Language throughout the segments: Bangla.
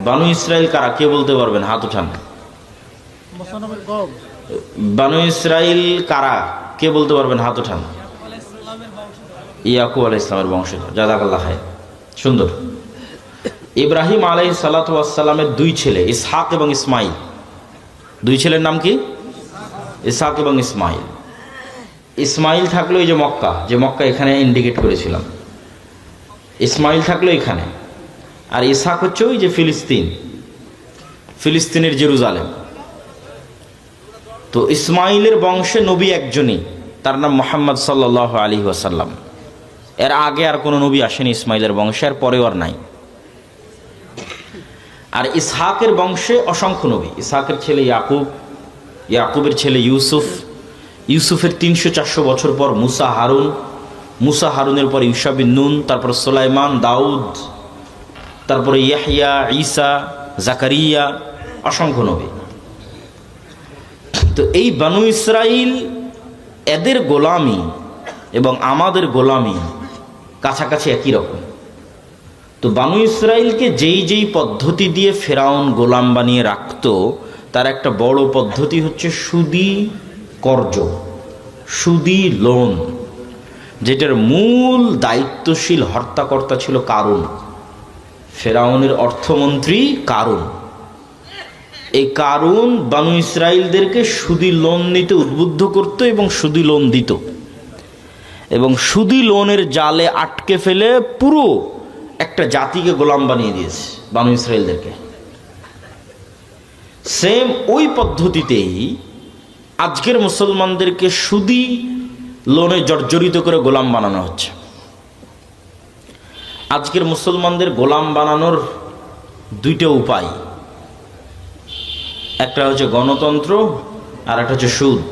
বানু ইসরাইল কারা, কে বলতে পারবেন? হাত উঠান। বানু ইসরাইল কারা, কে বলতে পারবেন? হাত উঠান। ইয়াকুব আলাইহিস সালামের বংশধর। জাযাকাল্লাহ খায়র, সুন্দর। ইব্রাহিম আলাইহিস সালাতু ওয়াস সালামের দুই ছেলে ইসহাক এবং ইসমাইল। দুই ছেলের নাম কি? ইসহাক এবং ইসমাইল। ইসমাইল থাকলো এই যে মক্কা, যে মক্কা এখানে ইন্ডিকেট করেছিলাম, ইসমাইল থাকলো এখানে। আর ইসহাক হচ্ছে ওই যে ফিলিস্তিনের জেরুজালেম। তো ইসমাইলের বংশে নবী একজনই, তার নাম মুহাম্মদ সাল্লাল্লাহু আলাইহি ওয়াসাল্লাম। এর আগে আর কোনো নবী আসেনি ইসমাইলের বংশে, আর পরেও আর নাই। আর ইসহাকের বংশে অসংখ্য নবী। ইসহাকের ছেলে ইয়াকুব, ইয়াকুবের ছেলে ইউসুফ, ইউসুফের 300-400 বছর পর মুসা হারুন, মুসা হারুনের পর ইউশা বিন নুন, তারপর সুলাইমান, দাউদ, তারপরে ইয়াহইয়া, ঈসা, জাকারিয়া, অসংখ্য নবী। তো এই বানু ইসরাইল, এদের গোলামি এবং আমাদের গোলামি কাছাকাছি একই রকম। তো বানু ইসরাইলকে যেই পদ্ধতি দিয়ে ফেরাউন গোলাম বানিয়ে রাখতো, তার একটা বড় পদ্ধতি হচ্ছে সুদি কর্জ, সুদি লোন, যেটার মূল দায়িত্বশীল হর্তাকর্তা ছিল কারুন, ফেরাউনের অর্থমন্ত্রী কারুন। এই কারুন বানু ইসরাইলদেরকে সুদি লোন নিতে উদ্বুদ্ধ করত এবং সুদি লোন দিত, এবং সুদি লোনের জালে আটকে ফেলে পুরো একটা জাতিকে গোলাম বানিয়ে দিয়েছে বানু ইসরাইলদেরকে। সেম ওই পদ্ধতিতেই আজকের মুসলমানদেরকে সুদি লোনে জর্জরিত করে গোলাম বানানো হচ্ছে। আজকের মুসলমানদের গোলাম বানানোর দুইটা উপায়, একটা হচ্ছে গণতন্ত্র আর একটা হচ্ছে সুদ।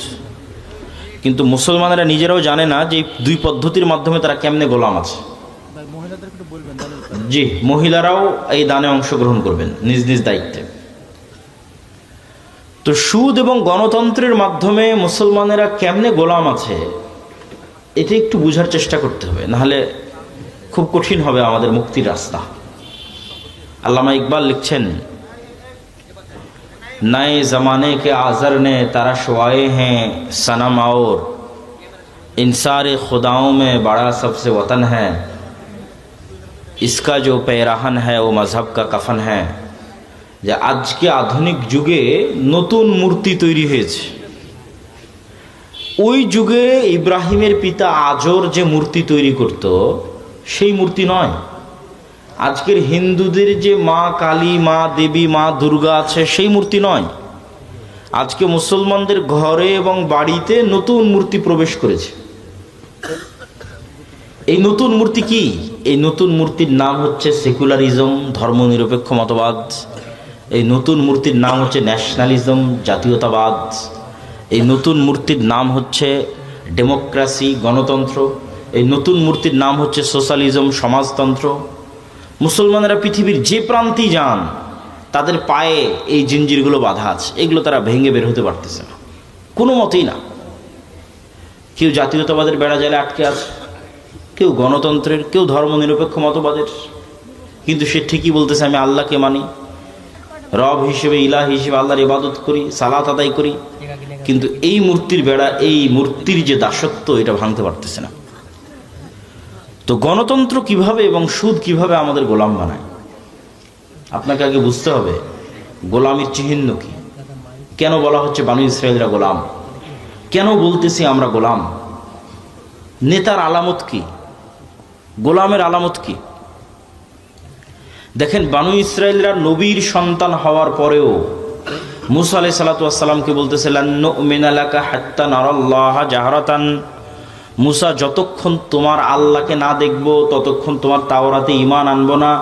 কিন্তু মুসলমানেরা নিজেরাও জানে না যে এই দুই পদ্ধতির মাধ্যমে তারা কেমনে গোলাম আছে। জি, মহিলারাও এই দানে অংশগ্রহণ করবেন নিজ নিজ দায়িত্বে। তো সুদ এবং গণতন্ত্রের মাধ্যমে মুসলমানেরা কেমনে গোলাম আছে, এটা একটু বুঝার চেষ্টা করতে হবে, নাহলে খুব কঠিন হবে আমাদের মুক্তির রাস্তা। আল্লামা ইকবাল লিখছেন, नए ज़माने के आज़र ने तरश वाए हैं सनम और इन सारे खुदाओं में बड़ा सबसे वतन है, इसका जो पैराहन है वो मजहब का कफन है। যে আজকে আধুনিক যুগে নতুন মূর্তি তৈরি হয়েছে, ওই যুগে ইব্রাহিমের পিতা আজর যে মূর্তি তৈরি করত সেই মূর্তি নয়। আজকের হিন্দুদের যে মা কালী, মা দেবী, মা দুর্গা আছে সেই মূর্তি নয়। আজকে মুসলমানদের ঘরে এবং বাড়িতে নতুন মূর্তি প্রবেশ করেছে। এই নতুন মূর্তি কি? এই নতুন মূর্তির নাম হচ্ছে সেকুলারিজম, ধর্মনিরপেক্ষ মতবাদ। এই নতুন মূর্তির নাম হচ্ছে ন্যাশনালিজম, জাতীয়তাবাদ। এই নতুন মূর্তির নাম হচ্ছে ডেমোক্রেসি, গণতন্ত্র। এই নতুন মূর্তির নাম হচ্ছে সোশ্যালিজম, সমাজতন্ত্র। মুসলমানেরা পৃথিবীর যে প্রান্তেই যান, তাদের পায়ে এই জিঞ্জিরগুলো বাঁধা আছে, এগুলো তারা ভেঙে বের হতে পারতেছে না, কোনো মতেই না। কেউ জাতীয়তাবাদের বেড়া জালে আটকে আছে, কেউ গণতন্ত্রের, কেউ ধর্মনিরপেক্ষ মতবাদের। কিন্তু সে ঠিকই বলতেছে আমি আল্লাহকে মানি, রব হিসেবে, ইলাহ হিসেবে আল্লাহর ইবাদত করি, সালাত আদায় করি, কিন্তু এই মূর্তির বেড়া, এই মূর্তির যে দাসত্ব, এটা ভাঙতে পারতেছে না। তো গণতন্ত্র কিভাবে এবং সুদ কিভাবে আমাদের গোলাম বানায়, আপনাকে আগে বুঝতে হবে গোলামির চিহ্ন কি। কেন বলা হচ্ছে বানু ইসরাইলরা গোলাম? কেন বলতেছি আমরা গোলাম? নেতার আলামত কি? গোলামের আলামত কি? দেখেন, বানু ইসরাইলরা নবীর সন্তান হওয়ার পরেও মুসা আলাইহিস সালাতু ওয়াস সালামকে বলতেছে লান নুমিনা লাকা হাত্তা নারাল্লাহা জাহরাতান। মুসা, যতক্ষণ তোমার আল্লাহকে না দেখব ততক্ষণ তোমার তাওরাতে ঈমান আনবো না।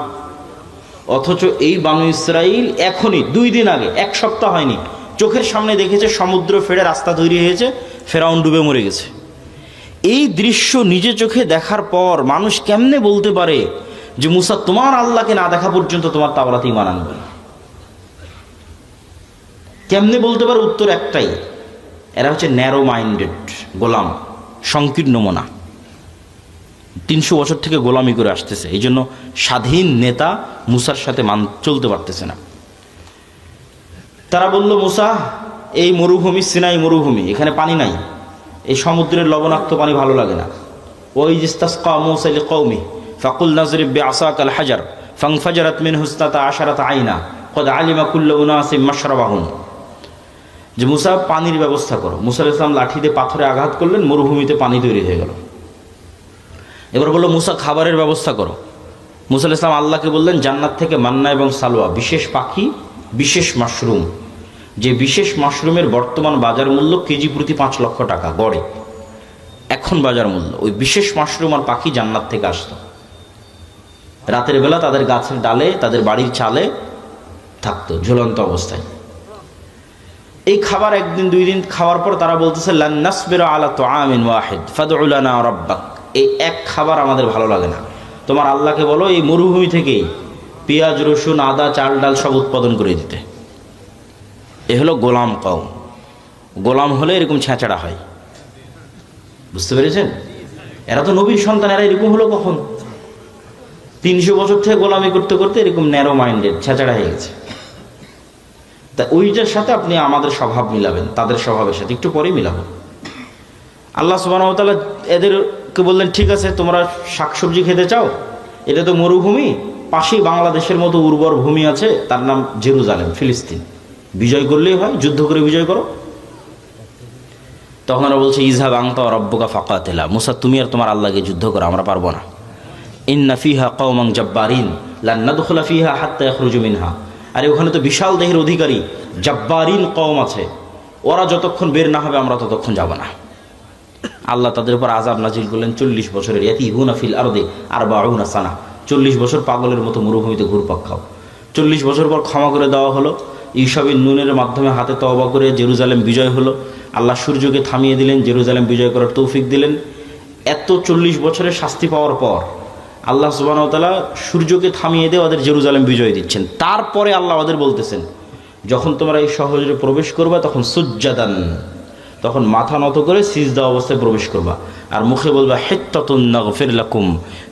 অথচ এই বানু ইসরাইল এখনই 2 দিন আগে, 1 সপ্তাহ হয়নি, চোখের সামনে দেখেছে সমুদ্র ফেড়ে রাস্তা তৈরি হয়েছে, ফেরাউন ডুবে মরে গেছে। এই দৃশ্য নিজে চোখে দেখার পর মানুষ কেমনে বলতে পারে যে মুসা, তোমার আল্লাহকে না দেখা পর্যন্ত তোমার তাওরাতে ঈমান আনবে না? কেমনে বলতে পারে? উত্তর একটাই, এরা হচ্ছে ন্যারো মাইন্ডেড গোলাম, সংকীর্ণ মনা। 300 বছর থেকে গোলামি করে আসতেছে, এই জন্য স্বাধীন নেতা মুসার সাথে চলতে পারতেছে না। তারা বলল, মুসা এই মরুভূমি সিনাই মরুভূমি, এখানে পানি নাই, এই সমুদ্রের লবণাক্ত পানি ভালো লাগে না। ওই ইস্তাসকা মূসা লিকওমি ফাকুল নাজরিব বিআসাকাল হাজার ফানফাজারাত মিনহু ইসনাতা আশারাতা আইনা ক্বাদ আলিমা কুল্লু উনাসিম মাশরাবাহুম। যে মুসা পানির ব্যবস্থা করো। মুসা আলাইহিস সালাম লাঠি দিয়ে পাথরে আঘাত করলেন, মরুভূমিতে পানি তৈরি হয়ে গেল। এবার বললো মুসা খাবারের ব্যবস্থা করো। মুসা আলাইহিস সালাম আল্লাহকে বললেন জান্নাত থেকে মান্না এবং সালোয়া, বিশেষ পাখি, বিশেষ মাশরুম, যে বিশেষ মাশরুমের বর্তমান বাজার মূল্য কেজি প্রতি 5 লক্ষ টাকা গড়ে, এখন বাজার মূল্য। ওই বিশেষ মাশরুম আর পাখি জান্নাত থেকে আসতো। রাতের বেলা তাদের গাছের ডালে, তাদের বাড়ির চালে থাকতো ঝুলন্ত অবস্থায়। এই খাবার একদিন 2 দিন খাওয়ার পর তারা বলতেছে লান নাসবিরু আলা তুআমিন ওয়াহিদ ফাদউ লানা রাব্বাক, এই এক খাবার আমাদের ভালো লাগে না, তোমার আল্লাহকে বলো এই মরুভূমি থেকেই পেঁয়াজ, রসুন, আদা, চাল, ডাল সব উৎপাদন করে দিতে। এ হলো গোলাম কওম। গোলাম হলে এরকম ছেঁচড়া হয়, বুঝতে পেরেছেন? এরা তো নবীর সন্তান, এরা এরকম হলো কখন? 300 বছর থেকে গোলামি করতে করতে এরকম ন্যারো মাইন্ডেড ছেঁচড়া হয়ে গেছে। তা ওইটার সাথে আপনি আমাদের স্বভাব মিলাবেন, তাদের স্বভাবের সাথে একটু পরে মিলাবো। আল্লাহ সুবহানাহু ওয়া তাআলা এদেরকে বললেন, ঠিক আছে তোমরা শাকসবজি খেতে চাও, এটা তো মরুভূমি, পাশেই বাংলাদেশের মতো উর্বর ভূমি আছে, তার নাম জেরুজালেম, ফিলিস্তিন, বিজয় করলেই হয়, যুদ্ধ করে বিজয় করো। তখন ওরা বলছে ইযহাব আনতা ওয়া রাব্বুকা ফাকাতিলা, মুসা তুমি আর তোমার আল্লাহকে যুদ্ধ করো, আমরা পারবো না। ইন্না ফিহা কওমান জাব্বারিন লান নাদখুলা ফিহা হাত্তা ইয়াখরুজু মিনহা, আরে ওখানে তো বিশাল দেহের অধিকারী জাব্বারিন কওম আছে, ওরা যতক্ষণ বের না হবে আমরা ততক্ষণ যাব না। আল্লাহ তাদের উপর আযাব নাজিল করলেন 40 বছরের, ইয়াতিহুনা ফিল আরদি 40 সানা, 40 বছর পাগলের মতো মরুভূমিতে ঘুরপাক খাও। 40 বছর পর ক্ষমা করে দেওয়া হলো, ঈশাবিন নুনের মাধ্যমে হাতে তওবা করে জেরুজালেম বিজয় হলো। আল্লাহ সূর্যকে থামিয়ে দিলেন, জেরুজালেম বিজয় করার তৌফিক দিলেন। এত 40 বছরের শাস্তি পাওয়ার পর আল্লাহ সুবহানাহু ওয়া তাআলা সূর্যকে থামিয়ে দিয়ে ওদের জেরুজালেম বিজয় দিচ্ছেন। তারপরে আল্লাহ ওদের বলতেছেন, যখন তোমরা এই শহরে প্রবেশ করবা তখন সুজ্জাদান, তখন মাথা নত করে সিজদা অবস্থায় প্রবেশ করবা, আর মুখে বলবা হিত্তাতুন নাগফির লাকুম।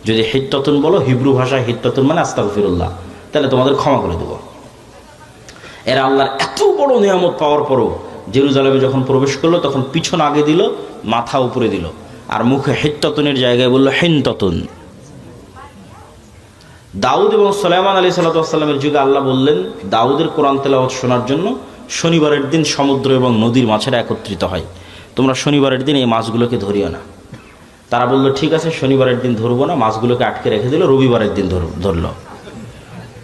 যদি হিত্তাতুন বলো, হিব্রু ভাষায় হিত্তাতুন মানে আস্তাগফিরুল্লাহ, তাহলে তোমাদের ক্ষমা করে দেব। এরা আল্লাহর এত বড় নিয়ামত পাওয়ার পরও জেরুজালেমে যখন প্রবেশ করলো তখন পিছন আগে দিল, মাথা উপরে দিল, আর মুখে হিত্তাতুনের জায়গায় বলল হিনতাতুন। দাউদ এবং সুলাইমান আলাইহিস সালামের যুগে আল্লাহ বললেন দাউদের কোরআন তেলাওয়াত শোনার জন্য শনিবারের দিন সমুদ্র এবং নদীর মাছেরা একত্রিত হয়, তোমরা শনিবারের দিন এই মাছগুলোকে ধরিও না। তারা বলল ঠিক আছে, শনিবারের দিন ধরবো না, মাছগুলোকে আটকে রেখে দিল, রবিবারের দিন ধরলো।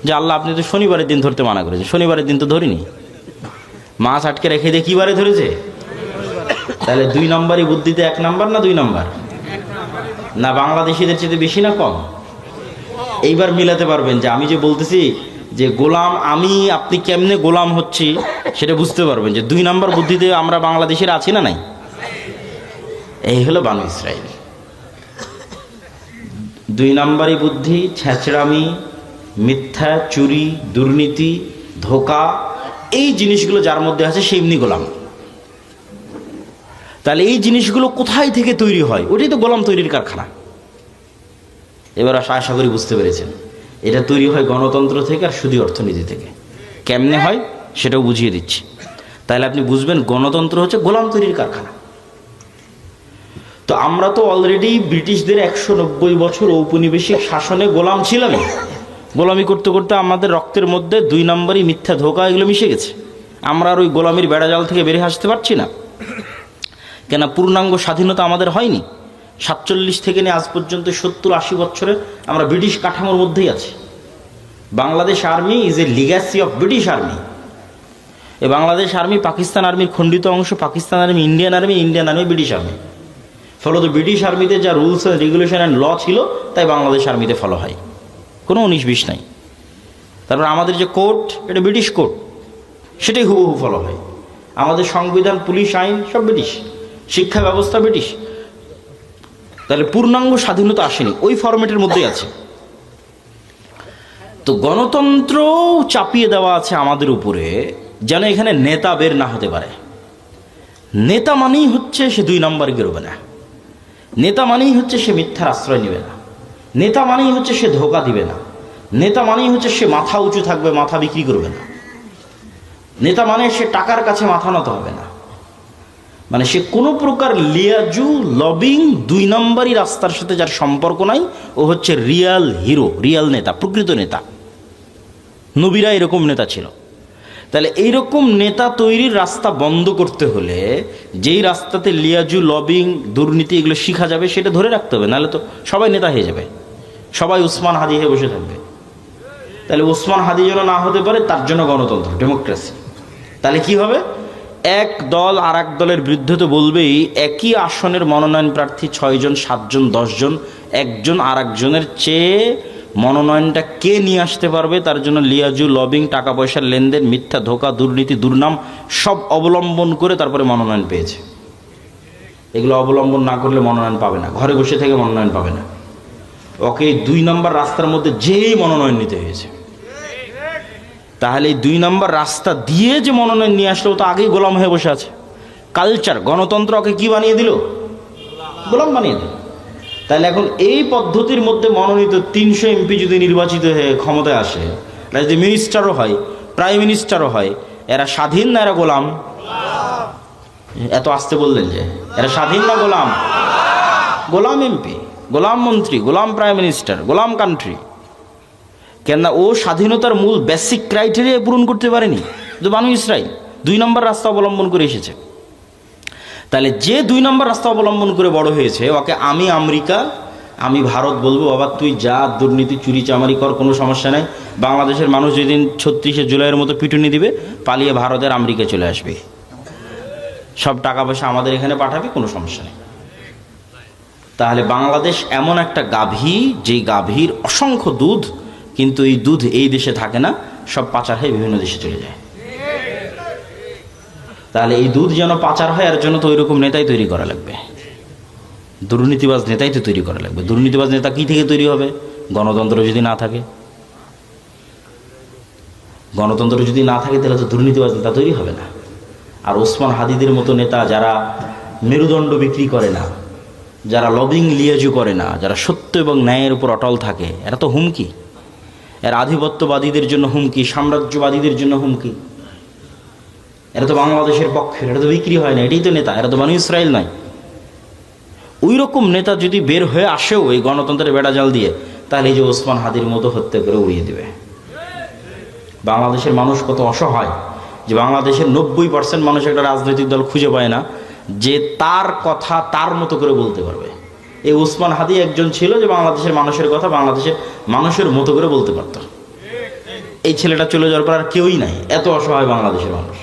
যে আল্লাহ আপনি তো শনিবারের দিন ধরতে মানা করেছেন, শনিবারের দিন তো ধরিনি, মাছ আটকে রেখে দিয়ে কী বারে ধরেছে? তাহলে 2 নম্বরই বুদ্ধিতে 1 নম্বর না 2 নম্বর? না বাংলাদেশিদের চেয়ে বেশি না কম? এইবার মিলাতে পারবেন যে আমি যে বলতেছি যে গোলাম আমি, আপনি কেমনে গোলাম হচ্ছি সেটা বুঝতে পারবেন যে 2 নম্বর বুদ্ধিতে আমরা বাংলাদেশের আছি না নাই? এই হলো বানু ইসরাইল। 2 নম্বরই বুদ্ধি, ছেঁচড়ামি, মিথ্যা, চুরি, দুর্নীতি, ধোঁকা, এই জিনিসগুলো যার মধ্যে আছে সে এমনি গোলাম। তাহলে এই জিনিসগুলো কোথায় থেকে তৈরি হয়? ওটাই তো গোলাম তৈরির কারখানা। এবার আশা করি বুঝতে পেরেছেন, এটা তৈরি হয় গণতন্ত্র থেকে আর সুদী অর্থনীতি থেকে। কেমনে হয় সেটাও বুঝিয়ে দিচ্ছি, তাহলে আপনি বুঝবেন গণতন্ত্র হচ্ছে গোলাম তৈরির কারখানা। তো আমরা তো অলরেডি ব্রিটিশদের 190 বছর ঔপনিবেশিক শাসনে গোলাম ছিলাম। গোলামি করতে করতে আমাদের রক্তের মধ্যে 2 নম্বরই মিথ্যা, ধোঁকা এগুলো মিশে গেছে। আমরা আর ওই গোলামির বেড়াজাল থেকে বেরিয়ে আসতে পারছি না। কেন? পূর্ণাঙ্গ স্বাধীনতা আমাদের হয়নি। 47 থেকে নিয়ে আজ পর্যন্ত 70-80 বছরে আমরা ব্রিটিশ কাঠামোর মধ্যেই আছি। Bangladesh army is a legacy of British army. এই বাংলাদেশ আর্মি পাকিস্তান আর্মির খণ্ডিত অংশ, Pakistan army Indian army, Indian army British army. ফলত ব্রিটিশ আর্মিতে যা rules and regulation and law ছিল তাই বাংলাদেশ আর্মিতে ফলো হয়, কোনো 19-20 নাই। তারপর আমাদের যে কোর্ট, এটা ব্রিটিশ কোর্ট, সেটাই হুবহু ফলো হয়। আমাদের সংবিধান, পুলিশ আইন সব ব্রিটিশ, শিক্ষা ব্যবস্থা ব্রিটিশ। তাহলে পূর্ণাঙ্গ স্বাধীনতা আসেনি, ওই ফরম্যাটের মধ্যেই আছে। তো গণতন্ত্র চাপিয়ে দেওয়া আছে আমাদের উপরে, যেন এখানে নেতা বের না হতে পারে। নেতা মানেই হচ্ছে সে 2 নম্বর গেরোবে না। নেতা মানেই হচ্ছে সে মিথ্যার আশ্রয় নেবে না, নেতা মানেই হচ্ছে সে ধোঁকা দিবে না, নেতা মানেই হচ্ছে সে মাথা উঁচু থাকবে, মাথা বিক্রি করবে না, নেতা মানে সে টাকার কাছে মাথা নত হবে না, মানে সে কোনো প্রকার লিয়াজু লবিং 2 নম্বরই রাস্তার সাথে যার সম্পর্ক নাই, ও হচ্ছে রিয়াল হিরো, রিয়াল নেতা, প্রকৃত নেতা। নবীরা এরকম নেতা ছিল। তাহলে এইরকম নেতা তৈরির রাস্তা বন্ধ করতে হলে যেই রাস্তাতে লিয়াজু লবিং দুর্নীতি এগুলো শিখা যাবে সেটা ধরে রাখতে হবে, নাহলে তো সবাই নেতা হয়ে যাবে, সবাই উসমান হাদি হয়ে বসে থাকবে। তাহলে উসমান হাদি যেন না হতে পারে তার জন্য গণতন্ত্র, ডেমোক্রেসি। তাহলে কি হবে? এক দল আর এক দলের বিরুদ্ধে তো বলবেই, একই আসনের মনোনয়ন প্রার্থী 6 জন 7 জন 10 জন, একজন আর একজনের চেয়ে মনোনয়নটা কে নিয়ে আসতে পারবে তার জন্য লিয়াজু লবিং, টাকা পয়সার লেনদেন, মিথ্যা, ধোঁকা, দুর্নীতি, দুর্নাম সব অবলম্বন করে তারপরে মনোনয়ন পেয়েছে। এগুলো অবলম্বন না করলে মনোনয়ন পাবে না, ঘরে বসে থেকে মনোনয়ন পাবে না। ওকে 2 নম্বর রাস্তার মধ্যে যেই মনোনয়ন নিতে হয়েছে। তাহলে এই 2 নম্বর রাস্তা দিয়ে যে মনোনয়ন নিয়ে আসলো, তো আগেই গোলাম হয়ে বসে আছে। কালচার, গণতন্ত্র ওকে কি বানিয়ে দিল? গোলাম বানিয়ে দিল। তাহলে এখন এই পদ্ধতির মধ্যে মনোনীত 300 এমপি যদি নির্বাচিত হয়ে ক্ষমতায় আসে, যদি মিনিস্টারও হয়, প্রাইম মিনিস্টারও হয়, এরা স্বাধীন না এরা গোলাম? এত আসতে বললেন যে এরা স্বাধীন না গোলাম? গোলাম এমপি, গোলাম মন্ত্রী, গোলাম প্রাইম মিনিস্টার, গোলাম কান্ট্রি। কেননা ও স্বাধীনতার মূল বেসিক ক্রাইটেরিয়া পূরণ করতে পারেনি, তো বানু ইসরাইল 2 নম্বর রাস্তা অবলম্বন করে এসেছে। তাহলে যে 2 নম্বর রাস্তা অবলম্বন করে বড় হয়েছে, ওকে আমি আমেরিকা, আমি ভারত বলবো, বাবা তুই যা দুর্নীতি চুরি চামারি কর, কোনো সমস্যা নাই। বাংলাদেশের মানুষ যেদিন 36শে জুলাইয়ের মতো পিটুনি দিবে, পালিয়ে ভারতের আমেরিকা চলে আসবে, সব টাকা পয়সা আমাদের এখানে পাঠাবে, কোনো সমস্যা নেই। তাহলে বাংলাদেশ এমন একটা গাভী, যেই গাভীর অসংখ্য দুধ, কিন্তু এই দুধ এই দেশে থাকে না, সব পাচার হয়ে বিভিন্ন দেশে চলে যায়। তাহলে এই দুধ যেন পাচার হয়, এর জন্য তো ওইরকম নেতাই তৈরি করা লাগবে, দুর্নীতিবাজ নেতাই তো তৈরি করা লাগবে। দুর্নীতিবাজ নেতা কি থেকে তৈরি হবে? গণতন্ত্র যদি না থাকে, গণতন্ত্র যদি না থাকে তাহলে তো দুর্নীতিবাজ নেতা তৈরি হবে না। আর ওসমান হাদিদের মতো নেতা যারা মেরুদণ্ড বিক্রি করে না, যারা লবিং লিয়াজু করে না, যারা সত্য এবং ন্যায়ের উপর অটল থাকে, এরা তো হুমকি। এরা আধিপত্যবাদীদের জন্য হুমকি, সাম্রাজ্যবাদীদের জন্য হুমকি। এরা তো বাংলাদেশের পক্ষে, এটা তো বিক্রি হয় না, এটাই তো নেতা, এরা তো বানু ইসরাইল নয়। ওই রকম নেতা যদি বের হয়ে আসেও এই গণতন্ত্রের বেড়া জাল দিয়ে, তাহলে এই যে ওসমান হাদির মতো হত্যা করে উড়িয়ে দিবে। বাংলাদেশের মানুষ কত অসহায়, যে বাংলাদেশের 90% মানুষ একটা রাজনৈতিক দল খুঁজে পায় না যে তার কথা তার মতো করে বলতে পারবে। এই ওসমান হাদি একজন ছিল যে বাংলাদেশের মানুষের কথা বাংলাদেশের মানুষের মতো করে বলতে পারত। এই ছেলেটা চলে যাওয়ার পর আর কেউই নাই, এত অসহায় বাংলাদেশের মানুষ।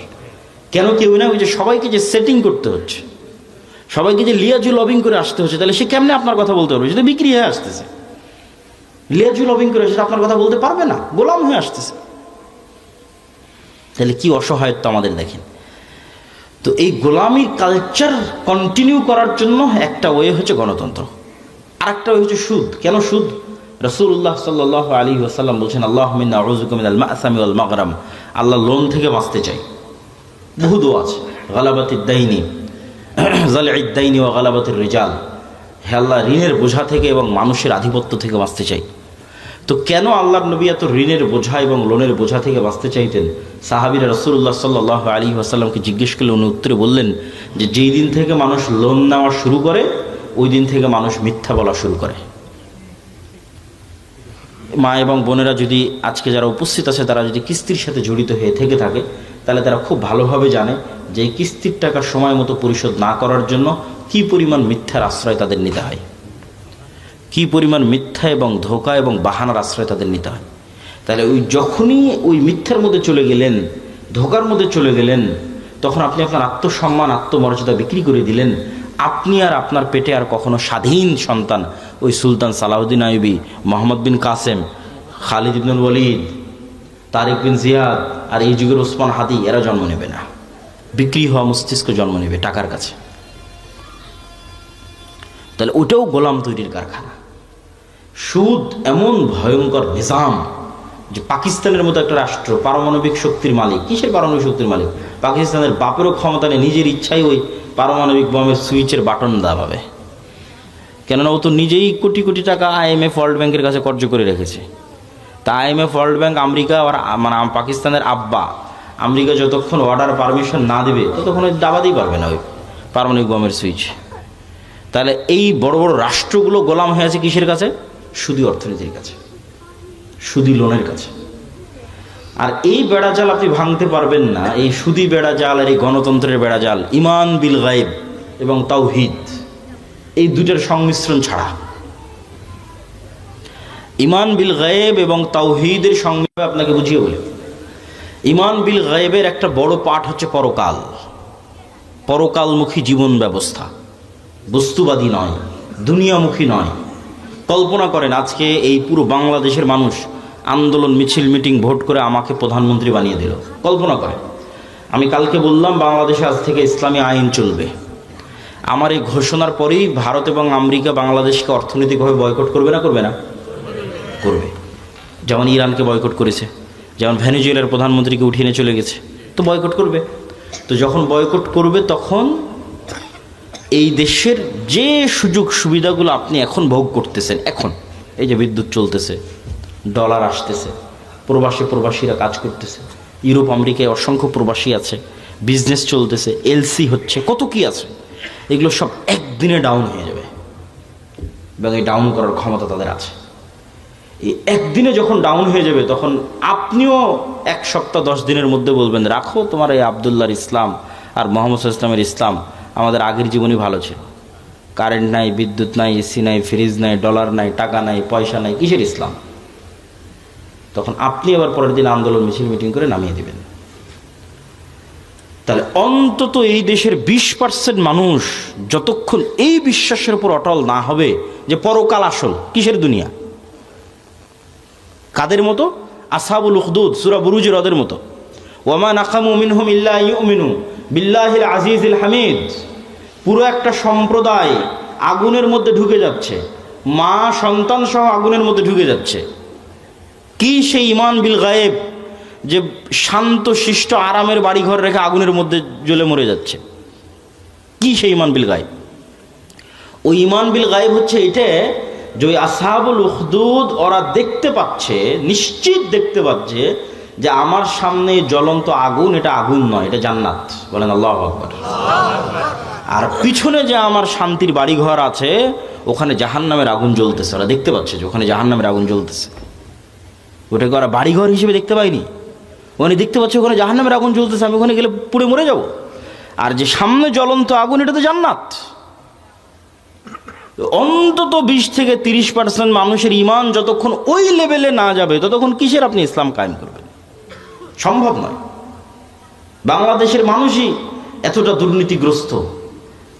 কেন কেউই নাই? ওই যে সবাইকে যে সেটিং করতে হচ্ছে, সবাইকে যে লিয়াজু লবিং করে আসতে হচ্ছে, তাহলে সে কেমনে আপনার কথা বলতে পারবে? যদি বিক্রি হয়ে আসতেছে, লিয়াজু লবিং করে সেটা আপনার কথা বলতে পারবে না, গোলাম হয়ে আসতেছে। তাহলে কি অসহায়ত্ব আমাদের দেখেন। তো এই গোলামির কালচার কন্টিনিউ করার জন্য একটা ওয়ে হচ্ছে গণতন্ত্র, আর একটা ওয়ে হচ্ছে সুদ। কেন সুদ? রাসূলুল্লাহ সাল্লাল্লাহু আলাইহি ওয়াসাল্লাম বলছেন, আল্লাহুম্মা ইন্নী আউযুবিকা মিনাল মা'সামি ওয়াল মাগরাম। আল্লাহ লোন থেকে বাঁচতে চাই। বহু দোয়া আছে, গালাবাতিদ দাইনি, জালঈদ দাইনি ওয়া গালাবাতির রিজাল। হে আল্লাহ, ঋণের বোঝা থেকে এবং মানুষের আধিপত্য থেকে বাঁচতে চাই। তো কেন আল্লাহর নবী এত ঋণের বোঝা এবং লোনের বোঝা থেকে বাঁচতে চাইতেন? সাহাবীরা রাসূলুল্লাহ সাল্লাল্লাহু আলাইহি ওয়াসাল্লামকে জিজ্ঞেস করলে উনি উত্তরে বললেন যে, যেই দিন থেকে মানুষ লোন নেওয়া শুরু করে, ওই দিন থেকে মানুষ মিথ্যা বলা শুরু করে। মা এবং বোনেরা যদি আজকে যারা উপস্থিত আছে, তারা যদি কিস্তির সাথে জড়িত হয়ে থেকে থাকে, তাহলে তারা খুব ভালোভাবে জানে যে এই কিস্তির টাকা সময় মতো পরিশোধ না করার জন্য কি পরিমাণ মিথ্যার আশ্রয় তাদের নিতে হয়, কি পরিমাণ মিথ্যা এবং ধোঁকা এবং বাহানার আশ্রয় তাদের নিতে হয়। তাহলে ওই যখনই ওই মিথ্যার মধ্যে চলে গেলেন, ধোঁকার মধ্যে চলে গেলেন, তখন আপনি আপনার আত্মসম্মান, আত্মমর্যাদা বিক্রি করে দিলেন। আপনি আর আপনার পেটে আর কখনো স্বাধীন সন্তান ওই সুলতান সালাউদ্দিন আইয়ুবী, মোহাম্মদ বিন কাসেম, খালিদ ইবনুল ওয়ালিদ, তারিক বিন জিয়াদ আর এই যুগের ওসমান হাদি এরা জন্ম নেবে না। বিক্রি হওয়া মস্তিষ্ক জন্ম নেবে টাকার কাছে। তাহলে ওটাও গোলাম তৈরির কারখানা। সুদ এমন ভয়ঙ্কর নিজাম যে পাকিস্তানের মতো একটা রাষ্ট্র পারমাণবিক শক্তির মালিক। কিসের পারমাণবিক শক্তির মালিক? পাকিস্তানের বাপেরও ক্ষমতা নেই, নিজের ইচ্ছাই ওই পারমাণবিক বোমের সুইচের বাটন দাবাবে। কেননা ও তো নিজেই কোটি কোটি টাকা IMF ওয়ার্ল্ড ব্যাংকের কাছে কর্জ করে রেখেছে। তা IMF ওয়ার্ল্ড ব্যাংক আমেরিকা আর মানে পাকিস্তানের আব্বা আমেরিকা যতক্ষণ অর্ডার পারমিশন না দেবে ততক্ষণ দাবাতেই পারবে না ওই পারমাণবিক বোমের সুইচ। তাহলে এই বড় বড় রাষ্ট্রগুলো গোলাম হয়ে আছে কিসের কাছে? সুদী অর্থনীতির কাছে, সুদী লোনের কাছে। আর এই বেড়াজাল আপনি ভাঙতে পারবেন না, এই সুদী বেড়াজাল আর এই গণতন্ত্রের বেড়াজাল, ইমান বিল গায়েব এবং তাওহীদ, এই দুটার সংমিশ্রণ ছাড়া। ইমান বিল গায়েব এবং তাওহীদের সংমিশ্রণ আপনাকে বুঝিয়ে বলি। ইমান বিল গায়েবের একটা বড় পাঠ হচ্ছে পরকাল, পরকালমুখী জীবন ব্যবস্থা, বস্তুবাদী নয়, দুনিয়ামুখী নয়। কল্পনা করেন আজকে এই পুরো বাংলাদেশের মানুষ আন্দোলন, মিছিল, মিটিং, ভোট করে আমাকে প্রধানমন্ত্রী বানিয়ে দিল। কল্পনা করেন আমি কালকে বললাম বাংলাদেশে আজ থেকে ইসলামী আইন চলবে। আমার এই ঘোষণার পরেই ভারত এবং আমেরিকা বাংলাদেশকে অর্থনৈতিকভাবে বয়কট করবে না? করবে না? করবে। যেমন ইরানকে বয়কট করেছে, যেমন ভেনেজুয়েলার প্রধানমন্ত্রীকে উঠিয়ে নিয়ে চলে গেছে, তো বয়কট করবে। তো যখন বয়কট করবে তখন এই দেশের যে সুযোগ সুবিধাগুলো আপনি এখন ভোগ করতেছেন, এখন এই যে বিদ্যুৎ চলতেছে, ডলার আসতেছে, প্রবাসীরা কাজ করতেছে, ইউরোপ আমেরিকায় অসংখ্য প্রবাসী আছে, বিজনেস চলতেছে, LC হচ্ছে, কত কি আছে, এগুলো সব একদিনে ডাউন হয়ে যাবে এবং এই ডাউন করার ক্ষমতা তাদের আছে। এই একদিনে যখন ডাউন হয়ে যাবে তখন আপনিও 1 সপ্তাহ 10 দিনের মধ্যে বলবেন রাখো তোমার এই আবদুল্লাহর ইসলাম আর মোহাম্মদ ইসলামের ইসলাম, আমাদের আগের জীবনই ভালো ছিল। কারেন্ট নাই, বিদ্যুৎ নাই, AC নাই, ফ্রিজ নাই, ডলার নাই, টাকা নাই, পয়সা নাই, কিসের ইসলাম? তখন আপনি আবার পরের দিন আন্দোলন, মিছিল, মিটিং করে নামিয়ে দিবেন। তাহলে অন্তত এই দেশের 20% মানুষ যতক্ষণ এই বিশ্বাসের উপর অটল না হবে যে পরকাল আসল, কিসের দুনিয়া, কাদের মতো? আসহাবুল উখদুদ সূরা বুরুজের ওদের মতো। ওয়ামা নাকামু মিনহুম ইল্লা ইউমিনু বিল্লাহিল আজিজিল হামিদ। পুরো একটা সম্প্রদায় আগুনের মধ্যে ঢুকে যাচ্ছে, মা সন্তান সহ আগুনের মধ্যে ঢুকে যাচ্ছে। কি সেই ইমান বিল গায়েব যে শান্ত শিষ্ট আরামের বাড়িঘর রেখে আগুনের মধ্যে জ্বলে মরে যাচ্ছে? কি সেই ইমান বিল গায়েব? ওই ইমান বিল গায়েব হচ্ছে এটা যে ওই আসহাবুল উখদুদ ওরা দেখতে পাচ্ছে, নিশ্চিত দেখতে পাচ্ছে যে আমার সামনে জ্বলন্ত আগুন, এটা আগুন নয়, এটা জান্নাত। বলেন আল্লাহু আকবার। আর পিছনে যে আমার শান্তির বাড়িঘর আছে ওখানে জাহান্নামের আগুন জ্বলতেছে। ওরা দেখতে পাচ্ছে যে ওখানে জাহান্নামের আগুন জ্বলতেছে। ওটাকে ওরা বাড়িঘর হিসেবে দেখতে পায়নি, ওখানে দেখতে পাচ্ছে ওখানে জাহান্নামের আগুন জ্বলতেছে, আমি ওখানে গেলে পুড়ে মরে যাব। আর যে সামনে জ্বলন্ত আগুন, এটা তো জান্নাত। অন্তত 20 থেকে 30% মানুষের ইমান যতক্ষণ ওই লেভেলে না যাবে ততক্ষণ কিসের আপনি ইসলাম কায়েম করবেন? সম্ভব নয়। বাংলাদেশের মানুষই এতটা দুর্নীতিগ্রস্ত,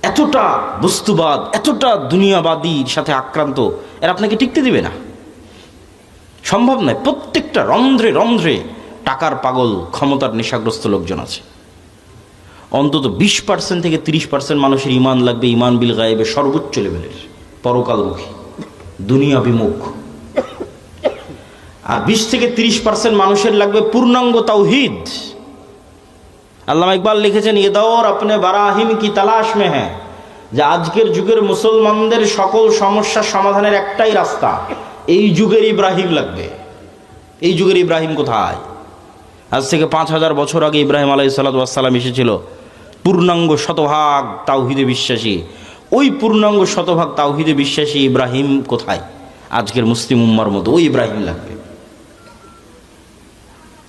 এতটা বস্তুবাদ, এতটা দুনিয়াবাদীর সাথে আক্রান্ত, এর আপনাকে টিকতে দিবে না, সম্ভব নয়। প্রত্যেকটা রন্ধ্রে রন্ধ্রে টাকার পাগল, ক্ষমতার নেশাগ্রস্ত লোকজন আছে। অন্তত 20% থেকে 30% মানুষের ইমান লাগবে ইমান বিল গায়েবে সর্বোচ্চ লেভেলের, পরকালমুখী, দুনিয়া বিমুখ। আর 20 থেকে 30% মানুষের লাগবে পূর্ণাঙ্গ তাওহীদ। আল্লামা ইকবাল লিখেছেন, ये दौर अपने बराहिम की तलाश में है, যে আজকের যুগের মুসলমানদের সকল সমস্যার সমাধানের একটাই রাস্তা, এই যুগের ইব্রাহিম লাগবে। এই যুগের ইব্রাহিম কোথায়? আজ থেকে 5000 বছর আগে ইব্রাহিম আলাইহিস সালাতু ওয়াস সালাম এসেছিল, পূর্ণাঙ্গ শতভাগ তাওহীদে বিশ্বাসী। ওই পূর্ণাঙ্গ শতভাগ তাওহীদে বিশ্বাসী ইব্রাহিম কোথায়? আজকের মুসলিম উম্মার মতো ওই ইব্রাহিম লাগবে।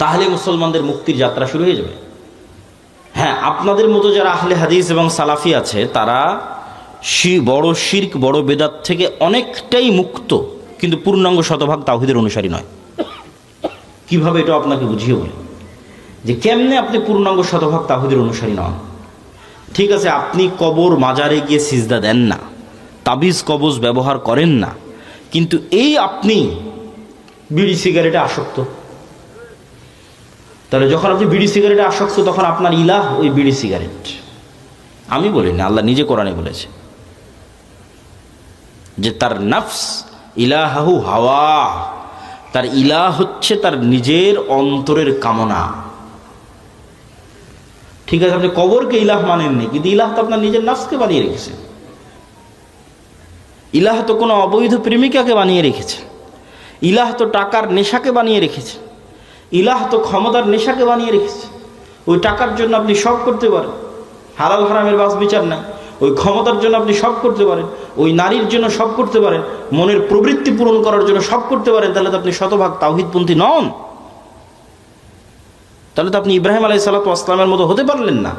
তাহলে মুসলমানদের মুক্তির যাত্রা শুরু হয়ে যাবে। হ্যাঁ, আপনাদের মতো যারা আহলে হাদিস এবং সালাফি আছে তারা বড় শিরক, বড় বেদাত থেকে অনেকটাই মুক্ত, কিন্তু পূর্ণাঙ্গ শতভাগ তাওহীদের অনুসারী নয়। কিভাবে এটা আপনাকে বুঝিয়ে বলি যে কেমনে আপনি পূর্ণাঙ্গ শতভাগ তাওহীদের অনুসারী নন। ঠিক আছে, আপনি কবর মাজারে গিয়ে সিজদা দেন না, তাবিজ কবজ ব্যবহার করেন না, কিন্তু এই আপনি বিড়ি সিগারেটে আসক্ত। তাহলে যখন আপনি বিড়ি সিগারেটে আসক্ত তখন আপনার ইলাহ ওই বিড়ি সিগারেট। আমি বলি না, আল্লাহ নিজে কোরআনে বলেছে যে তার নফস ইলাহু হাওয়া, তার ইলাহ হচ্ছে তার নিজের অন্তরের কামনা। ঠিক আছে, আপনি কবরকে ইলাহ মানেননি, কিন্তু ইলাহ তো আপনার নিজের নফসকে বানিয়ে রেখেছে। ইলাহ তো কোনো অবৈধ প্রেমিকাকে বানিয়ে রেখেছে, ইলাহ তো টাকার নেশাকে বানিয়ে রেখেছে, ইলাহ তো ক্ষমতার নেশাকে বানিয়ে রেখেছে। ওই টাকার জন্য আপনি সব করতে পারেন, হালাল হারামের বাস বিচার নাই। ওই ক্ষমতার জন্য আপনি সব করতে পারেন, ওই নারীর জন্য সব করতে পারেন, মনের প্রবৃত্তি পূরণ করার জন্য সব করতে পারেন। তাহলে তো আপনি শতভাগ তাওহীদপন্থী নন। তাহলে তো আপনি ইব্রাহিম আলাইহিসসালাতু ওয়াসসালামের মতো হতে পারলেন না,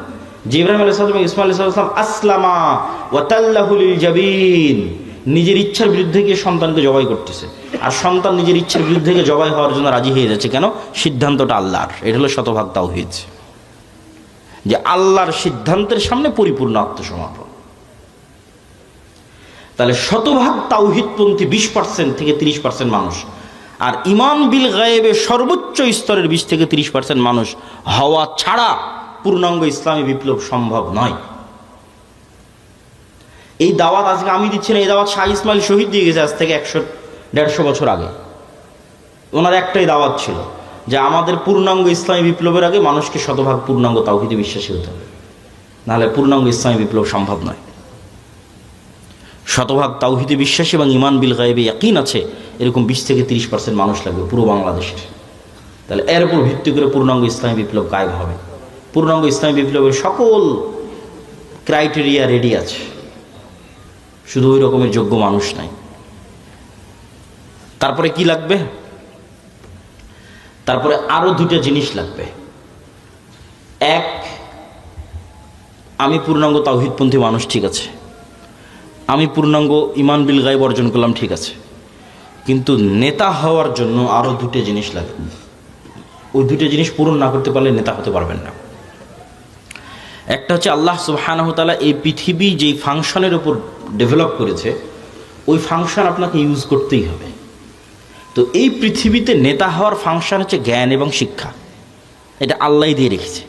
যে ইব্রাহিম আলাইহিসসালাম এবং ইসমাঈল আলাইহিসসালাম আসলামা ওয়া তাল্লাহু লিল জাবিন, নিজের ইচ্ছার বিরুদ্ধে গিয়ে সন্তানকে জবাই করতেছে, আর সন্তান নিজের ইচ্ছার বিরুদ্ধে গিয়ে জবাই হওয়ার জন্য রাজি হয়ে যাচ্ছে। কেন? সিদ্ধান্তটা আল্লাহর। এটা হলো শতভাগ তাওহীদ, যে আল্লাহর সিদ্ধান্তের সামনে পরিপূর্ণ আত্মসমর্পণ। তাহলে শতভাগ তাওহীদপন্থী 20% থেকে 30% মানুষ, আর ঈমান বিল গায়েবে সর্বোচ্চ স্তরের 20 থেকে 30% মানুষ হওয়া ছাড়া পূর্ণাঙ্গ ইসলামী বিপ্লব সম্ভব নয়। এই দাওয়াত আজকে আমি দিচ্ছি না, এই দাওয়াত শাহ ইসমাইল শহীদ দিয়ে গেছে আজ থেকে 100-150 বছর আগে। ওনার একটাই দাওয়াত ছিল যে আমাদের পূর্ণাঙ্গ ইসলামী বিপ্লবের আগে মানুষকে শতভাগ পূর্ণাঙ্গ তাওহীদে বিশ্বাসী হতে হবে, নাহলে পূর্ণাঙ্গ ইসলামী বিপ্লব সম্ভব নয়। শতভাগ তাওহীদে বিশ্বাসী এবং ঈমান বিল গায়বে ইয়াকিন আছে এরকম 20 থেকে 30% মানুষ লাগবে পুরো বাংলাদেশের। তাহলে এর উপর ভিত্তি করে পূর্ণাঙ্গ ইসলামী বিপ্লব কায়েম হবে। পূর্ণাঙ্গ ইসলামী বিপ্লবের সকল ক্রাইটেরিয়া রেডি আছে, শুধু ওই রকমের যোগ্য মানুষ নাই। তারপরে কি লাগবে? তারপরে আরো দুটো জিনিস লাগবে। এক, আমি পূর্ণাঙ্গ তাওহীদপন্থী মানুষ, ঠিক আছে, আমি পূর্ণাঙ্গ ঈমান বিল গায়ব অর্জন করলাম, ঠিক আছে, কিন্তু নেতা হওয়ার জন্য আরো দুটো জিনিস লাগে। ওই দুটো জিনিস পূরণ না করতে পারলে নেতা হতে পারবেন না। একটা হচ্ছে আল্লাহ সুবহানাহু ওয়া তাআলা এই পৃথিবী যেই ফাংশনের উপর ডেভেলপ করেছে ওই ফাংশন আপনাকে ইউজ করতেই হবে। তো এই পৃথিবীতে নেতা হওয়ার ফাংশন হচ্ছে জ্ঞান এবং শিক্ষা, এটা আল্লাহই দিয়ে রেখেছে।